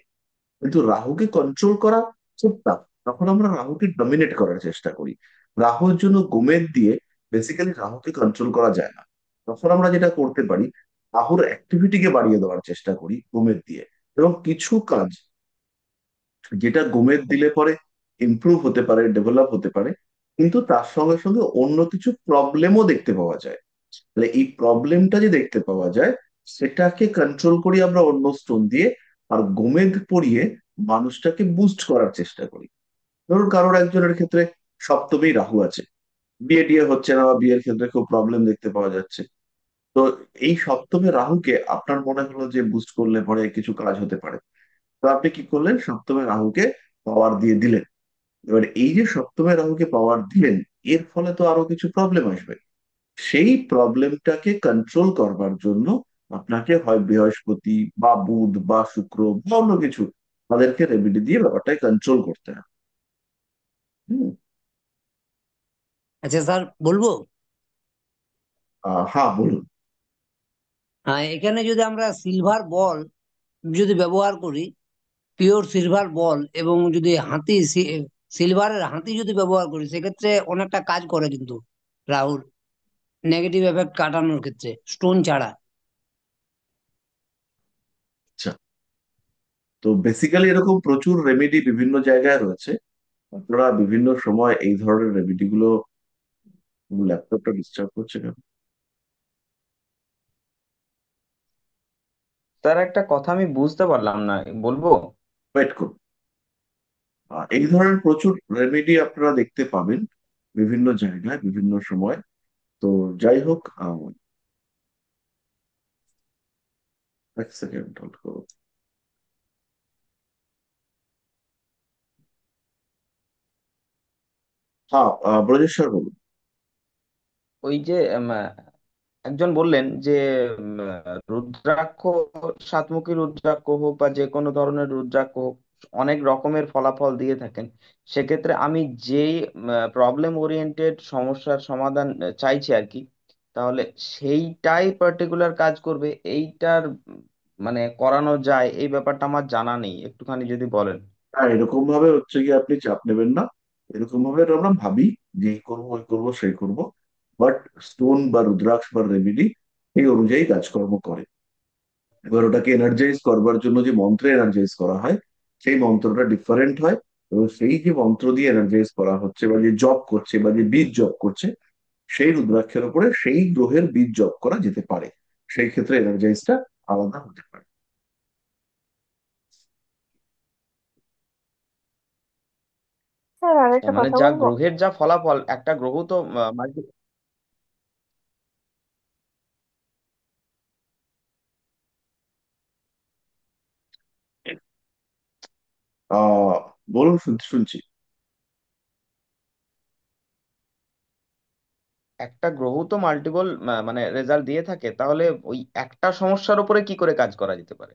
কিন্তু রাহুকে কন্ট্রোল করা খুব টাফ। তখন আমরা রাহুকে ডমিনেট করার চেষ্টা করি। রাহুর জন্য গোমেদ দিয়ে বেসিক্যালি রাহুকে কন্ট্রোল করা যায় না। তখন আমরা যেটা করতে পারি, রাহুর অ্যাক্টিভিটিকে বাড়িয়ে দেওয়ার চেষ্টা করি গোমেদ দিয়ে। এবং কিছু কাজ যেটা গোমেদ দিলে পরে ইমপ্রুভ হতে পারে, ডেভেলপ হতে পারে, কিন্তু তার সঙ্গে সঙ্গে অন্য কিছু প্রবলেমও দেখতে পাওয়া যায়। তাহলে এই প্রবলেমটা যে দেখতে পাওয়া যায়, সেটাকে কন্ট্রোল করি আমরা অন্য স্টোন দিয়ে। আর গোমেদ পরিয়ে মানুষটাকে বুস্ট করার চেষ্টা করি। ধরুন কারোর একজনের ক্ষেত্রে সপ্তমেই রাহু আছে, বিয়ে টিয়ে হচ্ছে না বা বিয়ের ক্ষেত্রে খুব প্রবলেম দেখতে পাওয়া যাচ্ছে। তো এই সপ্তমে রাহুকে আপনার মনে হলো যে বুস্ট করলে পরে কিছু কাজ হতে পারে, তো আপনি কি করলেন, সপ্তমে রাহুকে পাওয়ার দিয়ে দিলেন। এবার এই যে সপ্তমে রাহুকে পাওয়ার দিলেন, এর ফলে তো আরো কিছু প্রবলেম আসবে। সেই প্রবলেমটাকে কন্ট্রোল করবার জন্য আপনাকে হয় বৃহস্পতি বা বুধ বা শুক্র বা অন্য কিছু, তাদেরকে রেমেডি দিয়ে ব্যাপারটাকে কন্ট্রোল করতে হবে। হুম। আচ্ছা স্যার, বলবো? হ্যাঁ, বলুন। এখানে যদি আমরা সিলভার বল যদি ব্যবহার করি, পিওর সিলভার বল, এবং যদি সিলভারের হাতি যদি ব্যবহার করি, সেক্ষেত্রে অনেকটা কাজ করে কিন্তু রাহুর নেগেটিভ এফেক্ট কাটানোর ক্ষেত্রে, স্টোন ছাড়া। আচ্ছা, তো বেসিক্যালি এরকম প্রচুর রেমেডি বিভিন্ন জায়গায় রয়েছে। আপনারা বিভিন্ন সময় এই ধরনের রেমেডি গুলো, ল্যাপটপটা ডিস্টার্ব করছে কেন? স্যার একটা কথা আমি বুঝতে পারলাম না, বলবো? ওয়েট করুন। এই ধরনের প্রচুর রেমেডি আপনারা দেখতে পাবেন বিভিন্ন জায়গায় বিভিন্ন সময়। তো যাই হোক, এক সেকেন্ড হোল্ড করুন। হ্যাঁ, ব্রজেশ্বর বলুন। ওই যে একজন বললেন যে রুদ্রাক্ষ, সাতমুখী রুদ্রাক্ষ হোক বা যে কোনো ধরনের রুদ্রাক্ষ হোক, অনেক রকমের ফলাফল দিয়ে থাকেন। সেক্ষেত্রে আমি যেই প্রবলেম ওরিয়েন্টেড সমস্যার সমাধান চাইছি আর কি, তাহলে সেইটাই পার্টিকুলার কাজ করবে এইটার মানে করানো যায়, এই ব্যাপারটা আমার জানা নেই, একটুখানি যদি বলেন। হ্যাঁ, এরকম ভাবে হচ্ছে কি, আপনি চাপ নেবেন না। এরকম ভাবে আমরা ভাবি যে এই করবো ওই করবো সেই করবো, বাট স্টোন বা রুদ্রাক্ষ বা রেমেডি এই অনুযায়ী কাজকর্ম করে। এবার ওটাকে এনার্জাইজ করবার জন্য যে মন্ত্রে এনার্জাইজ করা হয়, সেই মন্ত্রটা ডিফারেন্ট হয়। এবং সেই যে মন্ত্র দিয়ে এনার্জাইজ করা হচ্ছে বা যে জপ করছে বা যে বীজ জপ করছে, সেই রুদ্রাক্ষের উপরে সেই গ্রহের বীজ জপ করা যেতে পারে। সেই ক্ষেত্রে এনার্জাইজটা আলাদা হতে পারে। স্যার আর একটা মানে কথা যা বলবো। গ্রহের যা ফলাফল, একটা গ্রহ তো আহ বলুন, শুনছি শুনছি। একটা গ্রহ তো মাল্টিপল মানে রেজাল্ট দিয়ে থাকে, তাহলে ওই একটা সমস্যার উপরে কি করে কাজ করা যেতে পারে?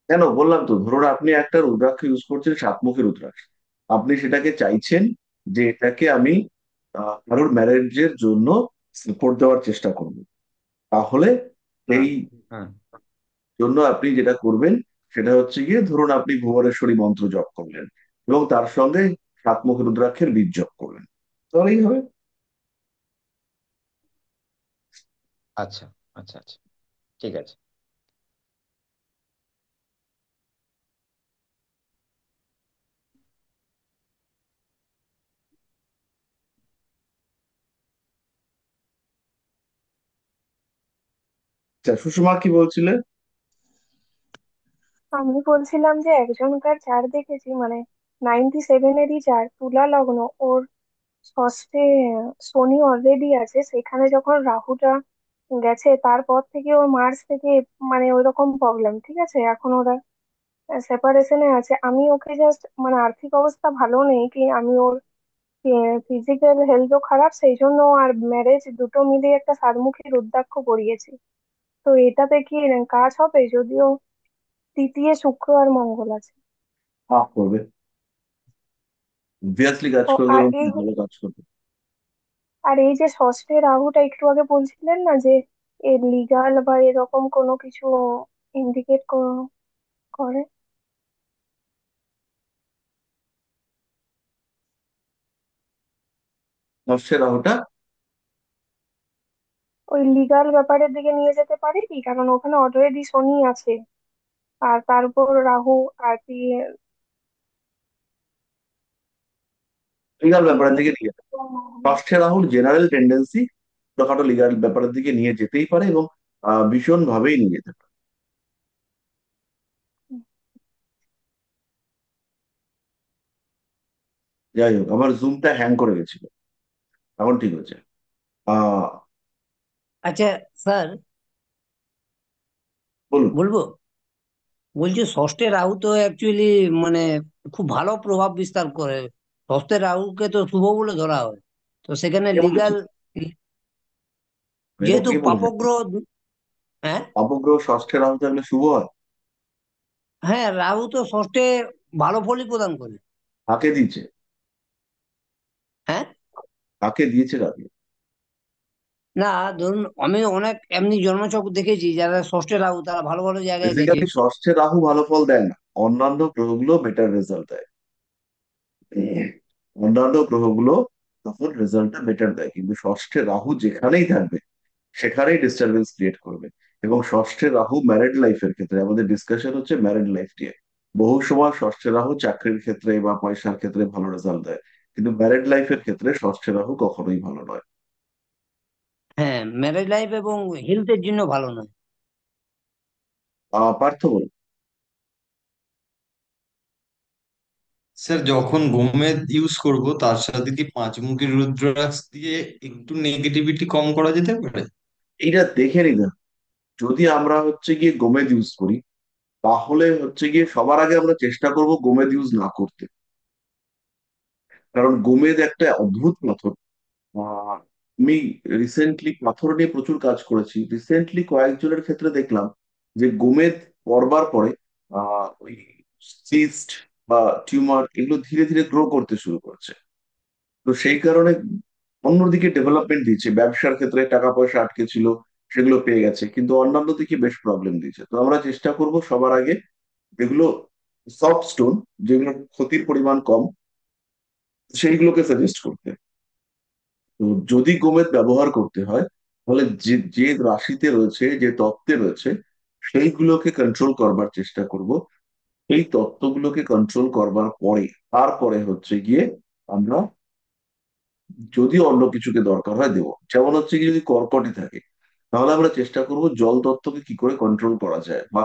কেন, বললাম তো, ধরুন আপনি একটা রুদ্রাক্ষ ইউজ করছেন, সাতমুখী রুদ্রাক্ষ। আপনি সেটাকে চাইছেন যে এটাকে আমি কারোর ম্যারেজের জন্য সাপোর্ট দেওয়ার চেষ্টা করব। তাহলে হ্যাঁ, এই হ্যাঁ। জন্য আপনি যেটা করবেন, সেটা হচ্ছে গিয়ে, ধরুন আপনি ভুবনেশ্বরী মন্ত্র জপ করলেন এবং তার সঙ্গে সাতমুখী রুদ্রাক্ষের বীজ জপ করলেন, তাহলেই হবে। আচ্ছা, আচ্ছা, আচ্ছা, ঠিক আছে। আচ্ছা, সুষমা কি বলছিলে? আমি বলছিলাম যে একজনকার চার দেখেছি, মানে 97-এরই চার, তুলা লগ্ন, ওর ষষ্ঠে শনি অলরেডি আছে, সেখানে যখন রাহুটা গেছে তারপর থেকে ওর মার্চ থেকে মানে ওইরকম প্রবলেম, ঠিক আছে, এখন ওরা সেপারেশনে আছে। আমি ওকে জাস্ট মানে আর্থিক অবস্থা ভালো নেই কি, আমি ওর ফিজিক্যাল হেলথও খারাপ, সেই জন্য আর ম্যারেজ দুটো মিলিয়ে একটা সাতমুখী রুদ্রাক্ষ করিয়েছি। তো এটাতে কি কাজ হবে? যদিও তৃতীয় শুক্র আর মঙ্গল আছে। হ্যাঁ, করবে। অবভিয়াসলি কাজ ও করবে আর এবং এই খুব ভালো কাজ করবে। আর এই যে ষষ্ঠে রাহুটা একটু আগে বলছিলেন না যে এ লিগাল বা এরকম কোনো কিছু ইন্ডিকেট করে। ষষ্ঠে রাহুটা ওই লিগাল ব্যাপারের দিকে নিয়ে যেতে পারে কি, কারণ ওখানে অলরেডি শনি আছে, আর তার উপর রাহু। আর কি লিগাল কি ব্যাপারের কি দিকে নিয়ে যেতে পারে। ষষ্ঠে রাহুর জেনারেল টেন্ডেন্সি ছোটখাটো লিগাল ব্যাপারের দিকে নিয়ে যেতেই পারে, এবং ভীষণ ভাবেই নিয়ে যেতে পারে। যাই হোক, আমার জুমটা হ্যাং করে গেছিল, এখন ঠিক হচ্ছে। আহ আচ্ছা স্যার, বলুন। বলবো? বলছি ষষ্ঠে রাহু তো অ্যাকচুয়ালি মানে খুব ভালো প্রভাব বিস্তার করে। ষষ্ঠে রাহুকে তো শুভ বলে ধরা হয়। তো সেখানে কে বলেছে? লিগাল, এরকম যেহেতু কে বলেছে? পাপগ্রহ। হ্যাঁ। অপগ্রহ ষষ্ঠে রাহু থাকলে শুভ হয়? হ্যাঁ, রাহু তো ষষ্ঠে ভালো ফলই প্রদান করে। কাকে দিয়েছে? হ্যাঁ। কাকে দিয়েছে রাহু? না, ধরুন আমি অনেক এমনি জন্মছক দেখেছি যারা ষষ্ঠে রাহু তারা ভালো ভালো জায়গায় গেছে। বেসিক্যালি ষষ্ঠে রাহু ভালো ফল দেয় না, অন্যান্য গ্রহগুলো বেটার রেজাল্ট দেয়। অন্যান্য গ্রহগুলো তখন রেজাল্টটা বেটার দেয়, কিন্তু ষষ্ঠে রাহু যেখানেই থাকবে সেখানেই ডিস্টারবেন্স ক্রিয়েট করবে। এবং ষষ্ঠে রাহু ম্যারিড লাইফের ক্ষেত্রে, আমাদের ডিসকাশন হচ্ছে ম্যারিড লাইফ নিয়ে, বহু সময় ষষ্ঠে রাহু চাকরির ক্ষেত্রে বা পয়সার ক্ষেত্রে ভালো রেজাল্ট দেয়, কিন্তু ম্যারিড লাইফের ক্ষেত্রে ষষ্ঠে রাহু কখনোই ভালো নয়। হ্যাঁ, ম্যারেজ লাইফ এবং হেলথের জন্য ভালো নয়। পার্থ বল। স্যার যখন গোমেদ ইউজ করব তার সাথে কি পাঁচমুখী রুদ্রাক্ষ দিয়ে একটু নেগেটিভিটি কম করা যেতে পারে? এইটা দেখে নিন। যদি আমরা হচ্ছে গিয়ে গোমেদ ইউজ করি, তাহলে হচ্ছে গিয়ে সবার আগে আমরা চেষ্টা করব গোমেদ ইউজ না করতে। কারণ গোমেদ একটা অদ্ভুত পাথর। আহ, আমি রিসেন্টলি পাথর নিয়ে প্রচুর কাজ করেছি, রিসেন্টলি কয়েকজনের ক্ষেত্রে দেখলাম যে গোমেদ পরবার পরে ওই সিস্ট বা টিউমার এগুলো ধীরে ধীরে গ্রো করতে শুরু করছে। তো সেই কারণে অন্যদিকে ডেভেলপমেন্ট দিচ্ছে, ব্যবসার ক্ষেত্রে টাকা পয়সা আটকে ছিল সেগুলো পেয়ে গেছে, কিন্তু অন্যান্য দিকে বেশ প্রবলেম দিচ্ছে। তো আমরা চেষ্টা করব সবার আগে যেগুলো সফট স্টোন, যেগুলো ক্ষতির পরিমাণ কম, সেইগুলোকে সাজেস্ট করতে। তো যদি গোমেদ ব্যবহার করতে হয়, তাহলে যে যে রাশিতে রয়েছে, যে তত্ত্বে রয়েছে, সেইগুলোকে কন্ট্রোল করবার চেষ্টা করব। এই তত্ত্বগুলোকে কন্ট্রোল করবার পরে তারপরে হচ্ছে গিয়ে আমরা যদি অন্য কিছুকে দরকার হয় দেবো। যেমন হচ্ছে কি, যদি কর্কটে থাকে তাহলে আমরা চেষ্টা করব জল তত্ত্বকে কি করে কন্ট্রোল করা যায়, বা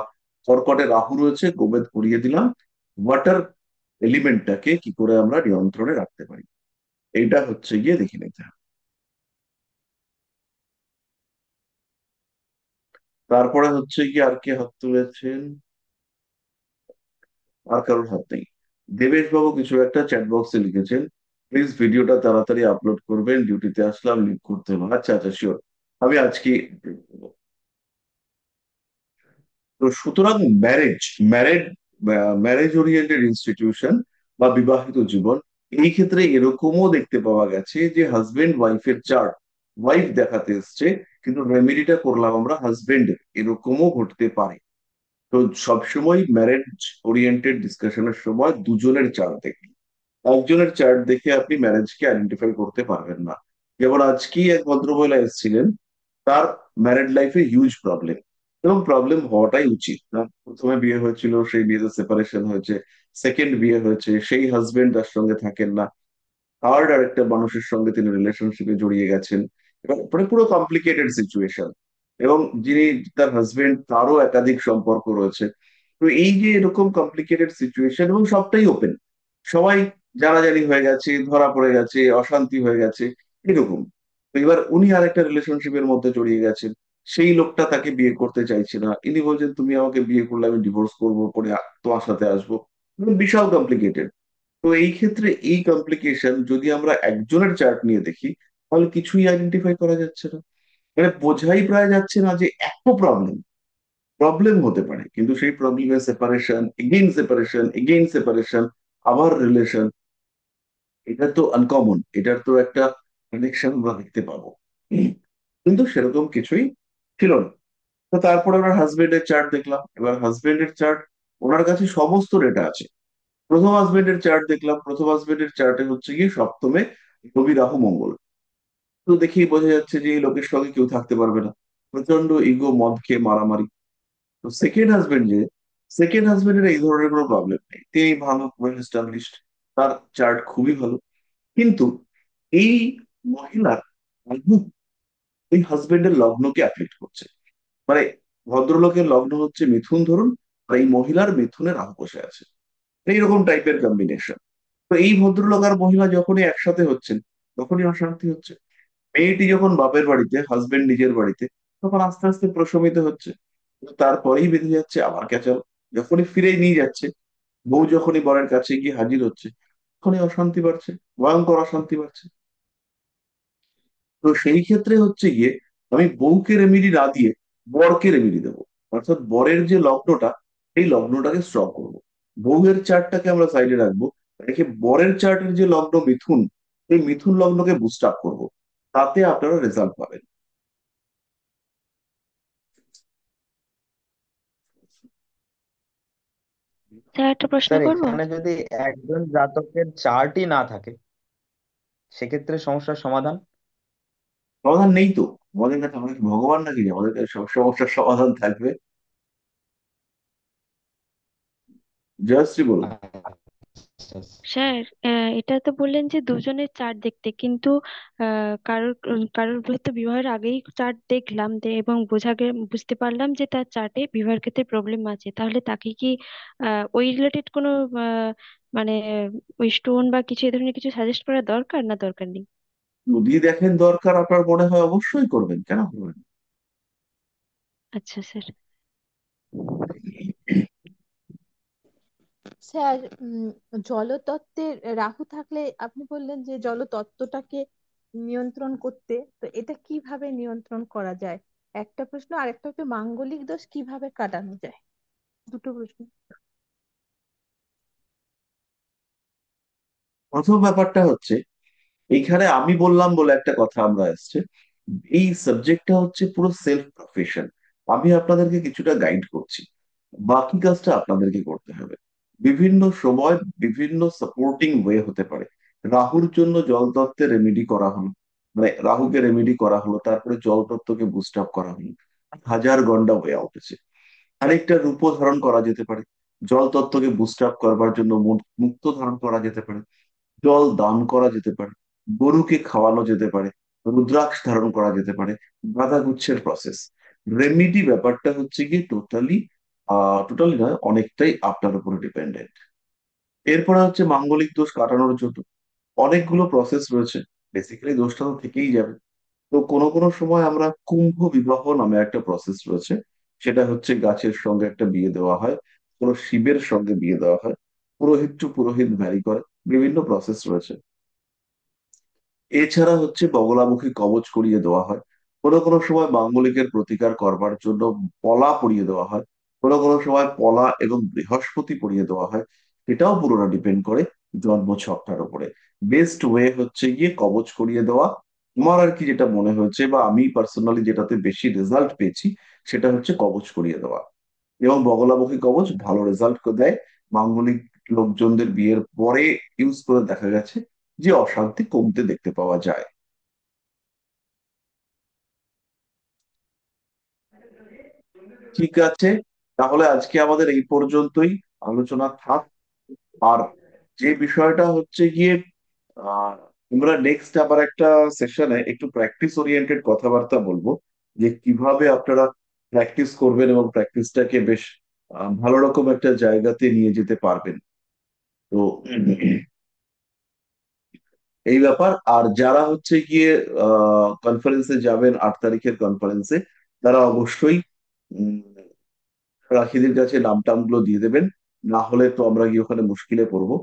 কর্কটে রাহু রয়েছে, গোমেদ পরিয়ে দিলাম, ওয়াটার এলিমেন্টটাকে কি করে আমরা নিয়ন্ত্রণে রাখতে পারি, এইটা হচ্ছে গিয়ে দেখে নিতে হবে। তারপরে হচ্ছে গিয়ে আর কে হাত তুলেছেন? আর কারোর হাত নেই। দেবেশ বাবু কিছু একটা চ্যাট বক্সে লিখেছেন, প্লিজ ভিডিওটা তাড়াতাড়ি আপলোড করবেন, ডিউটিতে আসলাম, লিভ করতে হবে। আচ্ছা আচ্ছা, শিওর, আমি আজকে। তো সুতরাং marriage, married marriage oriented institution বা বিবাহিত জীবন, এই ক্ষেত্রে এরকমও দেখতে পাওয়া গেছে যে হাজবেন্ড ওয়াইফের চার্ট, ওয়াইফ দেখাতে এসছে কিন্তু রেমেডিটা করলাম আমরা হাজবেন্ডের, এরকমও ঘটতে পারে। তো সবসময় ম্যারেজ ওরিয়েন্টেড ডিসকাশনের সময় দুজনের চার্ট দেখি, একজনের চার্ট দেখে আপনি ম্যারেজকে আইডেন্টিফাই করতে পারবেন না। যেমন আজকেই এক ভদ্রমহিলা এসেছিলেন, তার ম্যারেড লাইফে হিউজ প্রবলেম, এবং প্রবলেম হওয়াটাই উচিত। তার প্রথমে বিয়ে হয়েছিল, সেই বিয়েতে সেপারেশন হয়েছে, সেকেন্ড বিয়ে হয়েছে, সেই হাজবেন্ড তার সঙ্গে থাকেন না, থার্ড আরেকটা মানুষের সঙ্গে তিনি রিলেশনশিপে জড়িয়ে গেছেন, এবং মানে পুরো কমপ্লিকেটেড সিচুয়েশন। এবং যিনি তার হাজবেন্ড, তারও একাধিক সম্পর্ক রয়েছে। তো এই যে এরকম কমপ্লিকেটেড সিচুয়েশন, এবং সবটাই ওপেন, সবাই জানাজানি হয়ে গেছে, ধরা পড়ে গেছে, অশান্তি হয়ে গেছে, এরকম। তো এবার উনি আরেকটা রিলেশনশিপের মধ্যে জড়িয়ে গেছেন, সেই লোকটা তাকে বিয়ে করতে চাইছে না, ইনি বলছেন তুমি আমাকে বিয়ে করলে আমি ডিভোর্স করবো, করে তোমার সাথে আসবো। বিশাল কমপ্লিকেটেড। তো এই ক্ষেত্রে এই কমপ্লিকেশন যদি আমরা একজনের চার্ট নিয়ে দেখি, তাহলে কিছুই আইডেন্টিফাই করা যাচ্ছে না, মানে বোঝাই প্রায় যাচ্ছে না যে এত প্রবলেম, প্রবলেম হতে পারে, কিন্তু সেই প্রবলেমের separation, again separation, again separation, আবার রিলেশন, এটা তো আনকমন, এটার তো একটা কানেকশন আমরা দেখতে পাবো। কিন্তু সেরকম কিছুই ছিল না। তো তারপরে ওনার হাজবেন্ডের চার্ট দেখলাম, এবার হাজবেন্ডের চার্ট, ওনার কাছে সমস্ত ডেটা আছে। প্রথম হাজবেন্ডের চার্ট দেখলাম, প্রথম হাজবেন্ডের চার্টে হচ্ছে গিয়ে সপ্তমে রবি রাহু মঙ্গল। তো দেখেই বোঝা যাচ্ছে যে এই লোকের সঙ্গে কেউ থাকতে পারবে না, প্রচন্ড ইগো, মদ খেয়ে মারামারি। তো সেকেন্ড হাজবেন্ডের এই ধরনের কোনো প্রবলেম নেই, তিনি ভালো, ওয়েল এস্টাবলিশড, তার চার্ট খুবই ভালো। কিন্তু এই মহিলার রাহু এই হাজবেন্ডের লগ্নকে অ্যাফেক্ট করছে। মানে ভদ্রলোকের লগ্ন হচ্ছে মিথুন ধরুন, আর এই মহিলার মিথুনে রাহু বসে আছে, এইরকম টাইপের কম্বিনেশন। তো এই ভদ্রলোক আর মহিলা যখনই একসাথে হচ্ছেন, তখনই অশান্তি হচ্ছে। মেয়েটি যখন বাপের বাড়িতে, হাজবেন্ড নিজের বাড়িতে, তখন আস্তে আস্তে প্রশমিত হচ্ছে। কিন্তু তারপরেই বেঁধে যাচ্ছে আবার ক্যাচাল। যখনই ফিরে নিয়ে যাচ্ছে, বউ যখনই বরের কাছে গিয়ে হাজির হচ্ছে, তখনই অশান্তি বাড়ছে, ভয়ঙ্কর অশান্তি বাড়ছে। তো সেই ক্ষেত্রে হচ্ছে গিয়ে আমি বউকে রেমেডি না দিয়ে বরকে রেমেডি দেবো। অর্থাৎ বরের যে লগ্নটা, এই লগ্নটাকে স্ট্রং করবো। বউয়ের চার্টটাকে আমরা সাইডে রাখবো, রেখে বরের চার্টের যে লগ্ন মিথুন, এই মিথুন লগ্নকে বুস্ট আপ করবো। তাতে আপনারা রেজাল্ট পাবেন। স্যার একটা প্রশ্ন স্যার করবো। এখানে যদি একজন জাতকের চার্টই না থাকে, সেক্ষেত্রে সমস্যার সমাধান? সমাধান নেই তো। আমাদের কাছে আমাদের ভগবান নাকি যে আমাদের কাছে সব সমস্যার সমাধান থাকবে? জয়শ্রী বলুন। আচ্ছা, স্যার, এটা তো বললেন যে দুজনের চার্ট দেখতে, কিন্তু কারোর হয়তো বিবাহের আগেই চার্ট দেখলাম এবং বুঝতে পারলাম যে তার চার্টে বিবাহের ক্ষেত্রে প্রবলেম আছে, তাহলে তাকে কি ওই রিলেটেড কোনো আহ, মানে ওই স্টোন বা কিছু এই ধরনের কিছু সাজেস্ট করা দরকার, না দরকার নেই? যদি দেখেন দরকার আপনার মনে হয়, অবশ্যই করবেন, কেন করবেন আচ্ছা স্যার। স্যার, জলতত্ত্বের রাহু থাকলে আপনি বললেন যে জলতত্ত্বটাকে নিয়ন্ত্রণ করতে, তো এটা কিভাবে নিয়ন্ত্রণ করা যায়? একটা প্রশ্ন, আর একটা হচ্ছে মাঙ্গলিক দোষ কিভাবে কাটানো যায়। দুটো প্রশ্ন। প্রথম ব্যাপারটা হচ্ছে, এইখানে আমি বললাম বলে একটা কথা আমরা এসছে, এই সাবজেক্টটা হচ্ছে পুরো সেলফ প্রফেশন। আমি আপনাদেরকে কিছুটা গাইড করছি, বাকি কাজটা আপনাদেরকে করতে হবে। বিভিন্ন সময় বিভিন্ন সাপোর্টিং ওয়ে হতে পারে। রাহুর জন্য জল তত্ত্বে রেমেডি করা হলো, মানে রাহুকে রেমেডি করা হলো, তারপরে জল তত্ত্বকে বুস্ট আপ করা হলো। হাজার গন্ডা ওয়ে আউট আছে। আরেকটা রূপ ধারণ করা যেতে পারে, জল তত্ত্বকে বুস্ট আপ করবার জন্য মুক্ত ধারণ করা যেতে পারে, জল দান করা যেতে পারে, গরুকে খাওয়ানো যেতে পারে, রুদ্রাক্ষ ধারণ করা যেতে পারে। গাঁদা গুচ্ছের প্রসেস, রেমিডি ব্যাপারটা হচ্ছে গিয়ে টোটালি নয়, অনেকটাই আপনার উপরে ডিপেন্ডেন্ট। এরপরে হচ্ছে মাঙ্গলিক দোষ কাটানোর জন্য অনেকগুলো প্রসেস রয়েছে। বেসিক্যালি দোষটা তো থেকেই যাবে। তো কোনো কোনো সময় আমরা কুম্ভ বিবাহ নামে একটা প্রসেস রয়েছে, সেটা হচ্ছে গাছের সঙ্গে একটা বিয়ে দেওয়া হয়, কোনো শিবের সঙ্গে বিয়ে দেওয়া হয়, পুরোহিত টু পুরোহিত ভ্যারি করে, বিভিন্ন প্রসেস রয়েছে। এছাড়া হচ্ছে বগলামুখী কবচ করিয়ে দেওয়া হয়, কোনো কোনো সময় মাঙ্গলিকের প্রতিকার করবার জন্য পলা পরিয়ে দেওয়া হয়, কোনো কোনো সময় পলা এবং বৃহস্পতি পরিয়ে দেওয়া হয়। এটাও পুরোটা ডিপেন্ড করে জন্ম ছকটার উপরে। বেস্ট ওয়ে হচ্ছে গিয়ে কবচ করিয়ে দেওয়া। আমার আর কি যেটা মনে হয়েছে, বা আমি পার্সোনালি যেটাতে বেশি রেজাল্ট পেয়েছি, সেটা হচ্ছে কবচ করিয়ে দেওয়া। এবং বগলামুখী কবচ ভালো রেজাল্ট দেয়। মাঙ্গলিক লোকজনদের বিয়ের পরে ইউজ করে দেখা গেছে যে অশান্তি কমতে দেখতে পাওয়া যায়। ঠিক আছে, তাহলে আজকে আমাদের এই পর্যন্তই আলোচনা থাক। আর যে বিষয়টা হচ্ছে গিয়ে, আহ আমরা নেক্সট আবার একটা সেশনে একটু প্র্যাকটিস ওরিয়েন্টেড কথাবার্তা বলবো, যে কিভাবে আপনারা প্র্যাকটিস করবেন এবং প্র্যাকটিসটাকে বেশ ভালো রকম একটা জায়গাতে নিয়ে যেতে পারবেন। তো এই ব্যাপার। আর যারা হচ্ছে গিয়ে কনফারেন্সে যাবেন, 8 তারিখের কনফারেন্সে, তারা অবশ্যই উম, রাখিদের কাছে নাম টাম গুলো দিয়ে দেবেন। না হলে তো আমরা গিয়ে ওখানে মুশকিলে পড়বো।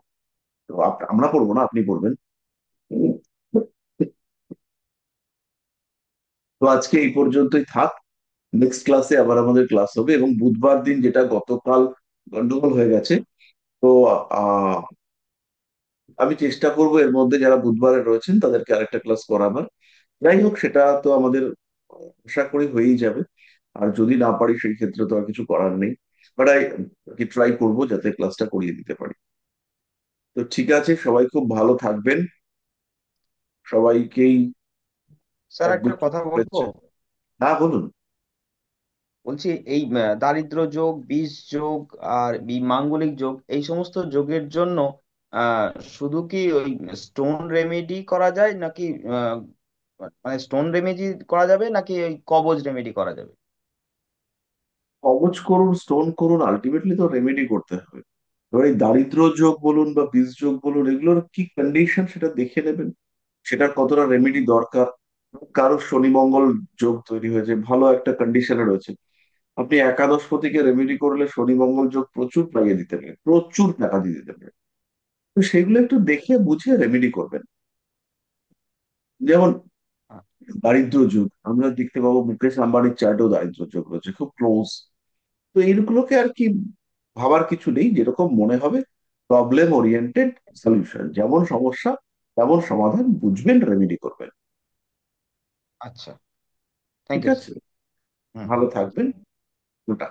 তো আমরা পড়বো না, আপনি পড়বেন। তো আজকে এই পর্যন্তই থাক। নেক্সট ক্লাসে আবার আমাদের ক্লাস হবে, এবং বুধবার দিন, যেটা গতকাল গন্ডগোল হয়ে গেছে, তো আহ আমি চেষ্টা করব এর মধ্যে যারা বুধবারে রয়েছেন তাদেরকে আরেকটা ক্লাস করাবার। যাই হোক, সেটা তো আমাদের আশা করি হয়েই যাবে। আর যদি না পারি সেই ক্ষেত্রে তো আর কিছু করার নেই। বাট ট্রাই করবো যাতে ক্লাসটা করিয়ে দিতে পারি। তো ঠিক আছে, সবাই খুব ভালো থাকবেন। সবাইকেই স্যার এক একটা বছর কথা বলবো। হয়েছে। হ্যাঁ, বলুন। বলছি এই দারিদ্র যোগ, বিষ যোগ, আর এই মাঙ্গলিক যোগ, এই সমস্ত যোগের জন্য আহ শুধু কি ওই স্টোন রেমেডি করা যায় নাকি আহ মানে স্টোন রেমেডি করা যাবে নাকি ওই কবজ রেমেডি করা যাবে? কবচ করুন, স্টোন করুন, আলটিমেটলি তো রেমেডি করতে হবে। এবার এই দারিদ্র যোগ বলুন বা বীজ যোগ বলুন, এগুলোর কি কন্ডিশন সেটা দেখে নেবেন, সেটার কতটা রেমেডি দরকার। কারো শনি মঙ্গল যোগ তৈরি হয়েছে, ভালো একটা কন্ডিশনে রয়েছে, আপনি একাদশপতিকে রেমেডি করলে শনি মঙ্গল যোগ প্রচুর পাইয়ে দিতে পারে, প্রচুর টাকা দিয়ে দিতে পারে। তো সেগুলো একটু দেখে বুঝে রেমেডি করবেন। যেমন দারিদ্র যুগ আমরা দেখতে পাবো, মুকেশ আম্বানির চার্টেও দারিদ্র যোগ রয়েছে, খুব ক্লোজ। তো এইগুলোকে আর কি ভাবার কিছু নেই, যেরকম মনে হবে প্রবলেম ওরিয়েন্টেড সলিউশন, যেমন সমস্যা তেমন সমাধান, বুঝবেন, রেমেডি করবেন। আচ্ছা, থ্যাংক ঠিক ইউ আছে, স্যার। হুম। ভালো থাকবেন। ওটা